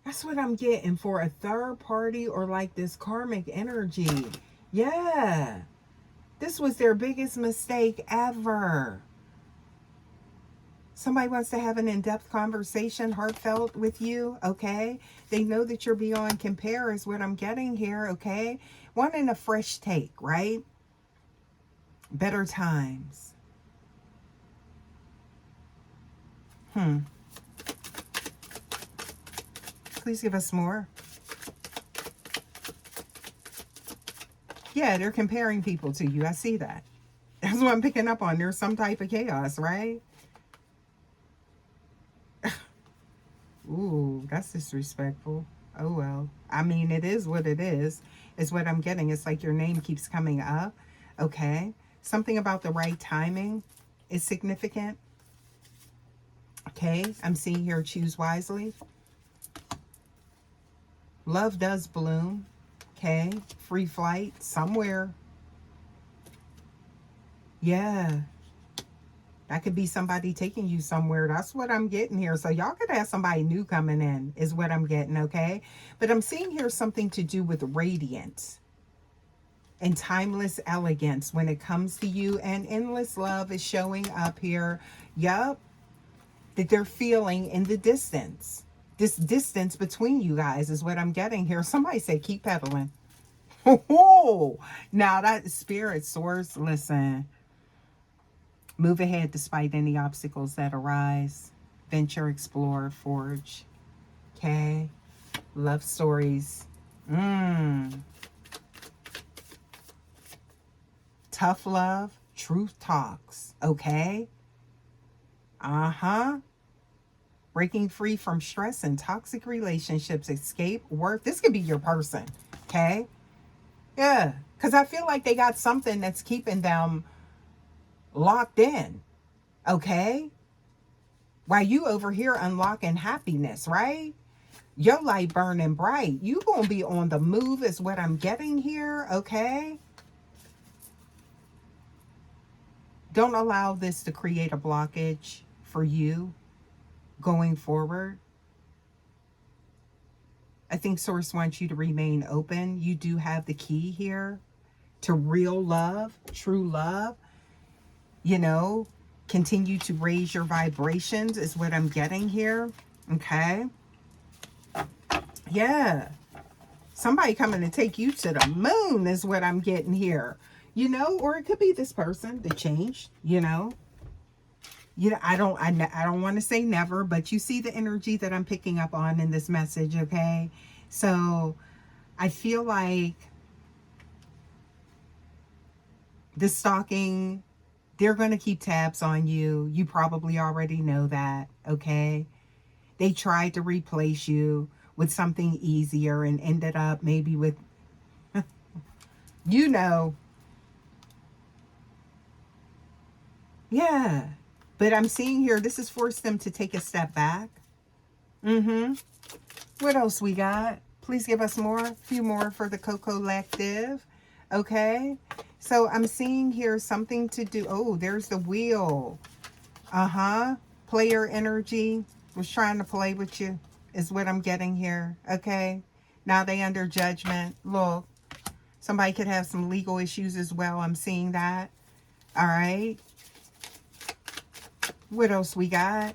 That's what I'm getting for a third party or like this karmic energy. Yeah. This was their biggest mistake ever. Somebody wants to have an in-depth conversation, heartfelt with you, okay? They know that you're beyond compare is what I'm getting here, okay? Wanting a fresh take, right? Better times. Please give us more. Yeah, they're comparing people to you. I see that. That's what I'm picking up on. There's some type of chaos, right? Ooh, that's disrespectful. Oh, well. I mean, it is what it is what I'm getting. It's like your name keeps coming up. Okay. Something about the right timing is significant. Okay. I'm seeing here, choose wisely. Love does bloom. Okay. Free flight somewhere. Yeah. That could be somebody taking you somewhere. That's what I'm getting here. So y'all could have somebody new coming in is what I'm getting, okay? But I'm seeing here something to do with radiance and timeless elegance when it comes to you. And endless love is showing up here. Yup. That they're feeling in the distance. This distance between you guys is what I'm getting here. Somebody say keep pedaling. Oh, now that spirit source, listen. Move ahead despite any obstacles that arise. Venture, explore, forge. Okay. Love stories. Tough love. Truth talks. Okay. Breaking free from stress and toxic relationships. Escape work. This could be your person. Okay. Yeah. Because I feel like they got something that's keeping them locked in. Okay. While you over here unlocking happiness, right? Your light burning bright. You gonna be on the move is what I'm getting here, okay? Don't allow this to create a blockage for you going forward. I think Source wants you to remain open. You do have the key here to real love, true love. You know, continue to raise your vibrations is what I'm getting here, okay? Yeah. Somebody coming to take you to the moon is what I'm getting here. You know, or it could be this person that changed, you know. I don't want to say never, but you see the energy that I'm picking up on in this message, okay? So, I feel like the stalking, they're going to keep tabs on you. You probably already know that, okay? They tried to replace you with something easier and ended up maybe with, you know. Yeah. But I'm seeing here, this has forced them to take a step back. What else we got? Please give us more. A few more for the collective. Okay. So I'm seeing here something to do. Oh, there's the wheel. Player energy was trying to play with you is what I'm getting here. Okay. Now they under judgment. Look, somebody could have some legal issues as well. I'm seeing that. All right. What else we got?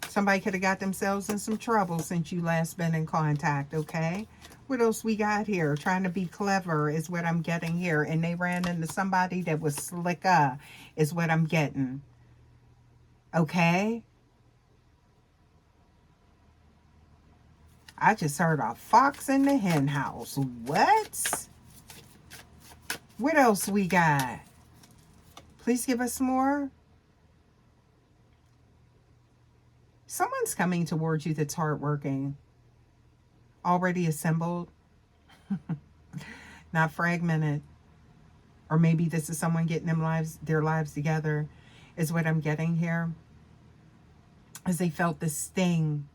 Somebody could have got themselves in some trouble since you last been in contact, okay? What else we got here? Trying to be clever is what I'm getting here. And they ran into somebody that was slicker is what I'm getting. Okay? I just heard a fox in the hen house. What? What else we got? Please give us more. Someone's coming towards you that's hardworking. Already assembled. not fragmented. Or maybe this is someone getting their lives together, is what I'm getting here. As they felt the sting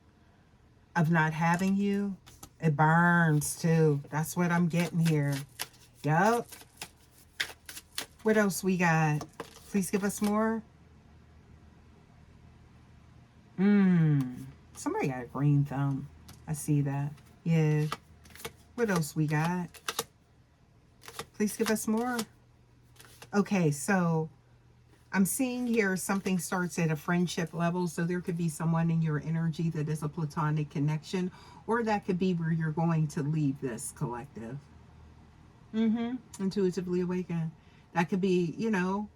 of not having you. It burns too. That's what I'm getting here. Yup. What else we got? Please give us more. Somebody got a green thumb. I see that. Yeah. What else we got? Please give us more. Okay, so I'm seeing here something starts at a friendship level. So there could be someone in your energy that is a platonic connection. Or that could be where you're going to leave this collective. Intuitively awakened. That could be, you know,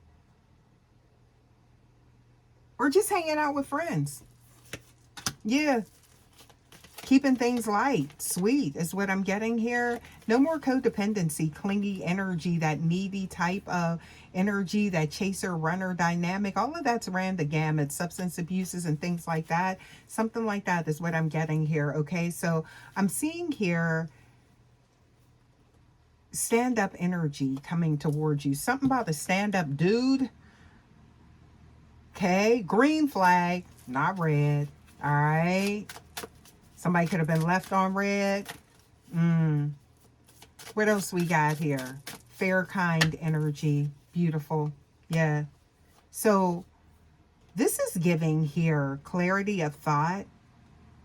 or just hanging out with friends. Yeah. Keeping things light, sweet is what I'm getting here. No more codependency, clingy energy, that needy type of energy, that chaser, runner dynamic. All of that's ran the gamut, substance abuses and things like that. Something like that is what I'm getting here, okay? So I'm seeing here stand-up energy coming towards you. Something about a stand-up dude. Okay, green flag, not red. All right. Somebody could have been left on red. What else we got here? Fair, kind energy. Beautiful. Yeah. So this is giving here clarity of thought.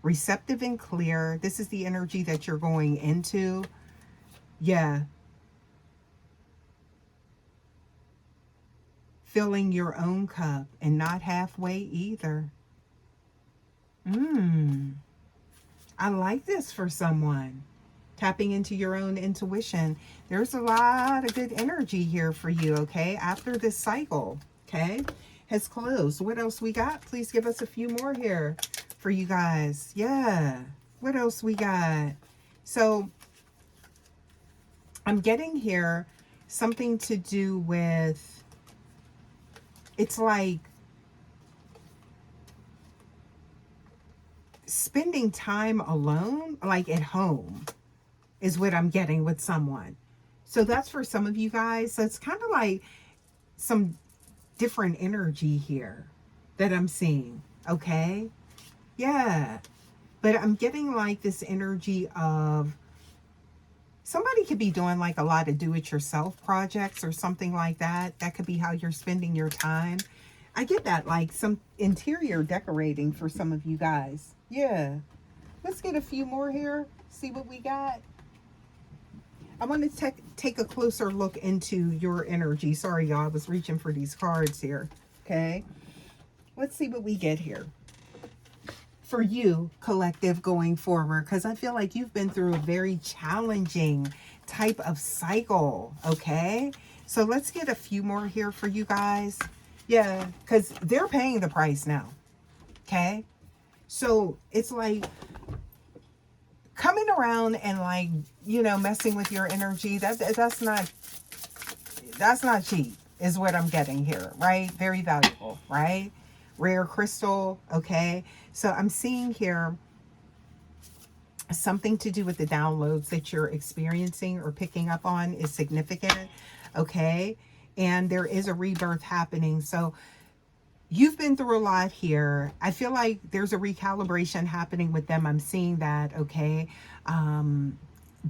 Receptive and clear. This is the energy that you're going into. Yeah. Filling your own cup and not halfway either. I like this for someone. Tapping into your own intuition. There's a lot of good energy here for you, okay? After this cycle, okay, has closed. What else we got? Please give us a few more here for you guys. Yeah. What else we got? So I'm getting here something to do with, it's like spending time alone, like at home, is what I'm getting with someone. So that's for some of you guys. So it's kind of like some different energy here that I'm seeing. Okay. Yeah. But I'm getting like this energy of somebody could be doing like a lot of do-it-yourself projects or something like that. That could be how you're spending your time. I get that, like some interior decorating for some of you guys. Yeah. Let's get a few more here. See what we got. I want to take a closer look into your energy. Sorry, y'all. I was reaching for these cards here. Okay. Let's see what we get here. For you, collective, going forward. Because I feel like you've been through a very challenging type of cycle. Okay. So let's get a few more here for you guys. Yeah. Because they're paying the price now. Okay. So it's like coming around and like, you know, messing with your energy, that's not cheap is what I'm getting here, right? Very valuable, right? Rare crystal, okay? So I'm seeing here something to do with the downloads that you're experiencing or picking up on is significant, okay? And there is a rebirth happening. So you've been through a lot here. I feel like there's a recalibration happening with them. I'm seeing that, okay?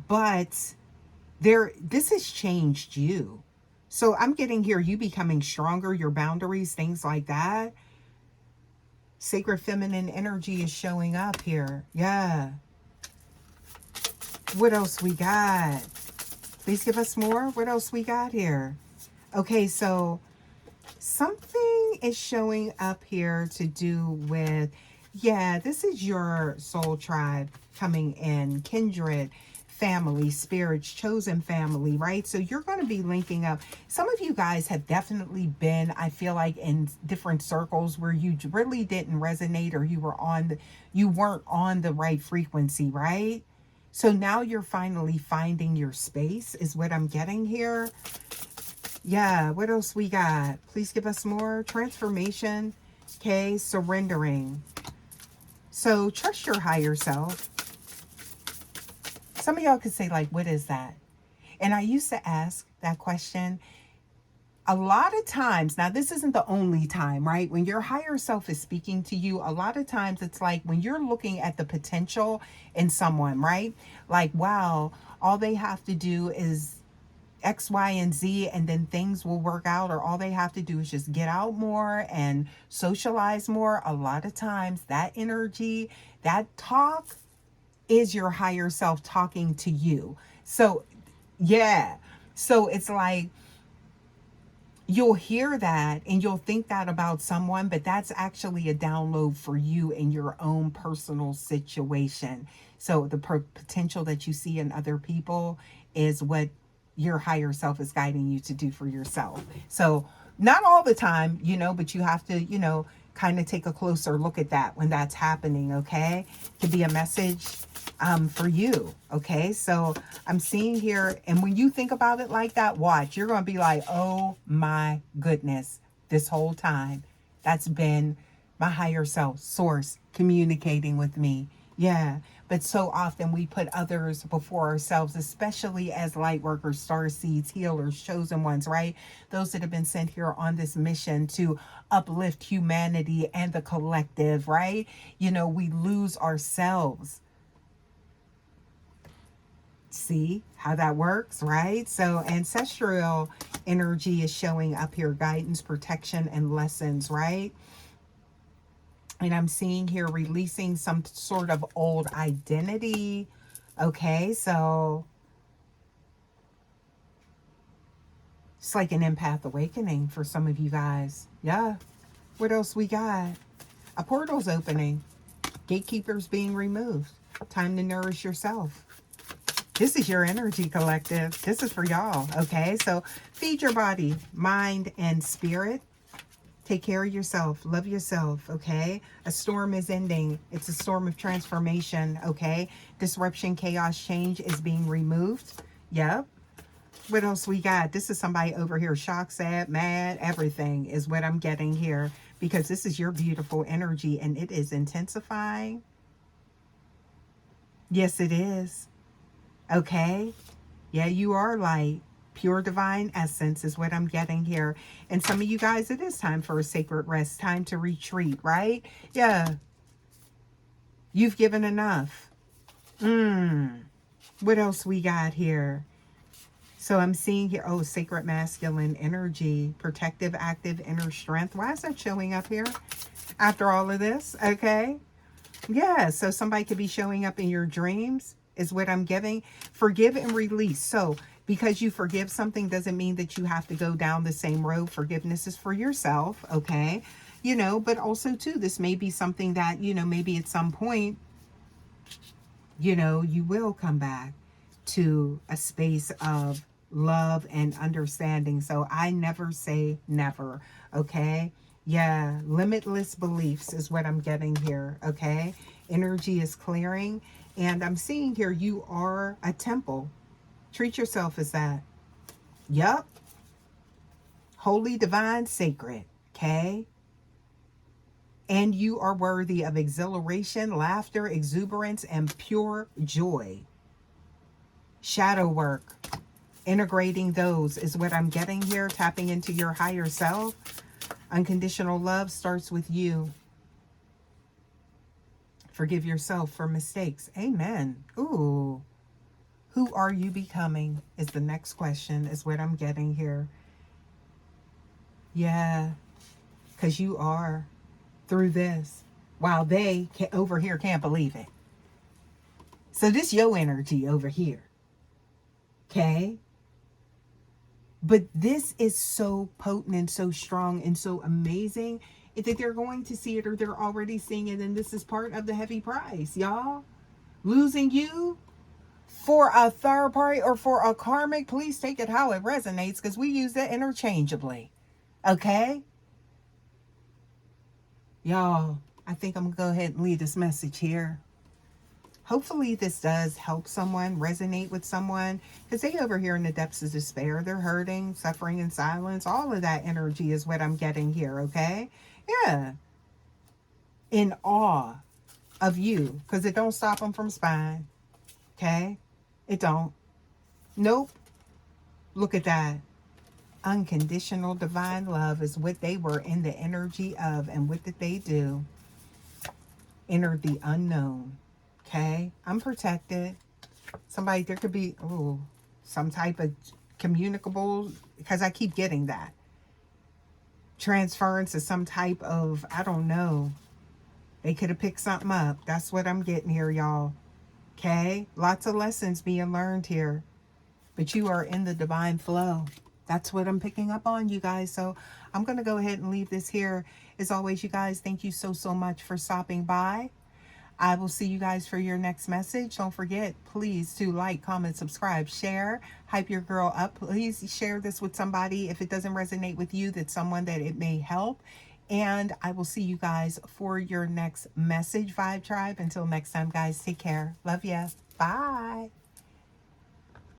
But this has changed you. So I'm getting here you becoming stronger, your boundaries, things like that. Sacred feminine energy is showing up here. Yeah. What else we got? Please give us more. What else we got here? Okay, so something is showing up here to do with, yeah, this is your soul tribe coming in, kindred, family, spirits, chosen family, right? So you're going to be linking up. Some of you guys have definitely been, I feel like, in different circles where you really didn't resonate, or you weren't on the right frequency, right? So now you're finally finding your space is what I'm getting here. Yeah, what else we got? Please give us more. Transformation, okay, surrendering. So trust your higher self. Some of y'all could say, like, what is that? And I used to ask that question a lot of times. Now, this isn't the only time, right? When your higher self is speaking to you, a lot of times it's like when you're looking at the potential in someone, right? Like, wow, all they have to do is X, Y, and Z, and then things will work out, or all they have to do is just get out more and socialize more. A lot of times, that energy, that talk is your higher self talking to you. So, yeah. So it's like you'll hear that and you'll think that about someone, but that's actually a download for you in your own personal situation. So the potential that you see in other people is what your higher self is guiding you to do for yourself. So not all the time, but you have to, kind of take a closer look at that when that's happening. Okay. To be a message for you. Okay. So I'm seeing here, and when you think about it like that, watch, you're going to be like, oh my goodness, this whole time that's been my higher self, source, communicating with me. Yeah. But so often we put others before ourselves, especially as light workers, star seeds, healers, chosen ones, right? Those that have been sent here on this mission to uplift humanity and the collective, right? We lose ourselves. See how that works, right? So ancestral energy is showing up here, guidance, protection, and lessons, right? And I'm seeing here releasing some sort of old identity. Okay, so it's like an empath awakening for some of you guys. Yeah. What else we got? A portal's opening. Gatekeepers being removed. Time to nourish yourself. This is your energy, collective. This is for y'all, okay? So feed your body, mind, and spirit. Take care of yourself. Love yourself, okay? A storm is ending. It's a storm of transformation, okay? Disruption, chaos, change is being removed. Yep. What else we got? This is somebody over here shocked, sad, mad, everything is what I'm getting here, because this is your beautiful energy and it is intensifying. Yes, it is. Okay. Yeah, you are light. Pure divine essence is what I'm getting here. And some of you guys, it is time for a sacred rest, time to retreat, right? Yeah. You've given enough. What else we got here? So I'm seeing here, oh, sacred masculine energy, protective, active, inner strength. Why is that showing up here after all of this? Okay. Yeah, so somebody could be showing up in your dreams is what I'm getting. Forgive and release. So because you forgive something doesn't mean that you have to go down the same road. Forgiveness is for yourself, okay? But also too, this may be something that, maybe at some point, you will come back to a space of love and understanding. So I never say never, okay? Yeah, limitless beliefs is what I'm getting here, okay? Energy is clearing, and I'm seeing here you are a temple. Treat yourself as that. Yup. Holy, divine, sacred, okay? And you are worthy of exhilaration, laughter, exuberance, and pure joy. Shadow work. Integrating those is what I'm getting here. Tapping into your higher self. Unconditional love starts with you. Forgive yourself for mistakes. Amen. Ooh. Who are you becoming is the next question, is what I'm getting here. Yeah. Because you are through this. While they over here can't believe it. So this your energy over here. Okay? But this is so potent and so strong and so amazing that they're going to see it, or they're already seeing it. And this is part of the heavy price, y'all. Losing you for a third party or for a karmic, please take it how it resonates, because we use that interchangeably. Okay? Y'all, I think I'm going to go ahead and leave this message here. Hopefully this does help someone, resonate with someone, because they over here in the depths of despair, they're hurting, suffering in silence. All of that energy is what I'm getting here, okay? Yeah. In awe of you, because it don't stop them from spying, okay? It don't. Nope. Look at that. Unconditional divine love is what they were in the energy of. And what did they do? Enter the unknown. Okay? I'm protected. Somebody, there could be, oh, some type of communicable, because I keep getting that. Transference of some type of, I don't know. They could have picked something up. That's what I'm getting here, y'all. Okay? Lots of lessons being learned here. But you are in the divine flow. That's what I'm picking up on, you guys. So I'm going to go ahead and leave this here. As always, you guys, thank you so, so much for stopping by. I will see you guys for your next message. Don't forget, please, to like, comment, subscribe, share, hype your girl up. Please share this with somebody. If it doesn't resonate with you, that's someone that it may help. And I will see you guys for your next message, Vibe Tribe. Until next time, guys, take care. Love ya. Bye.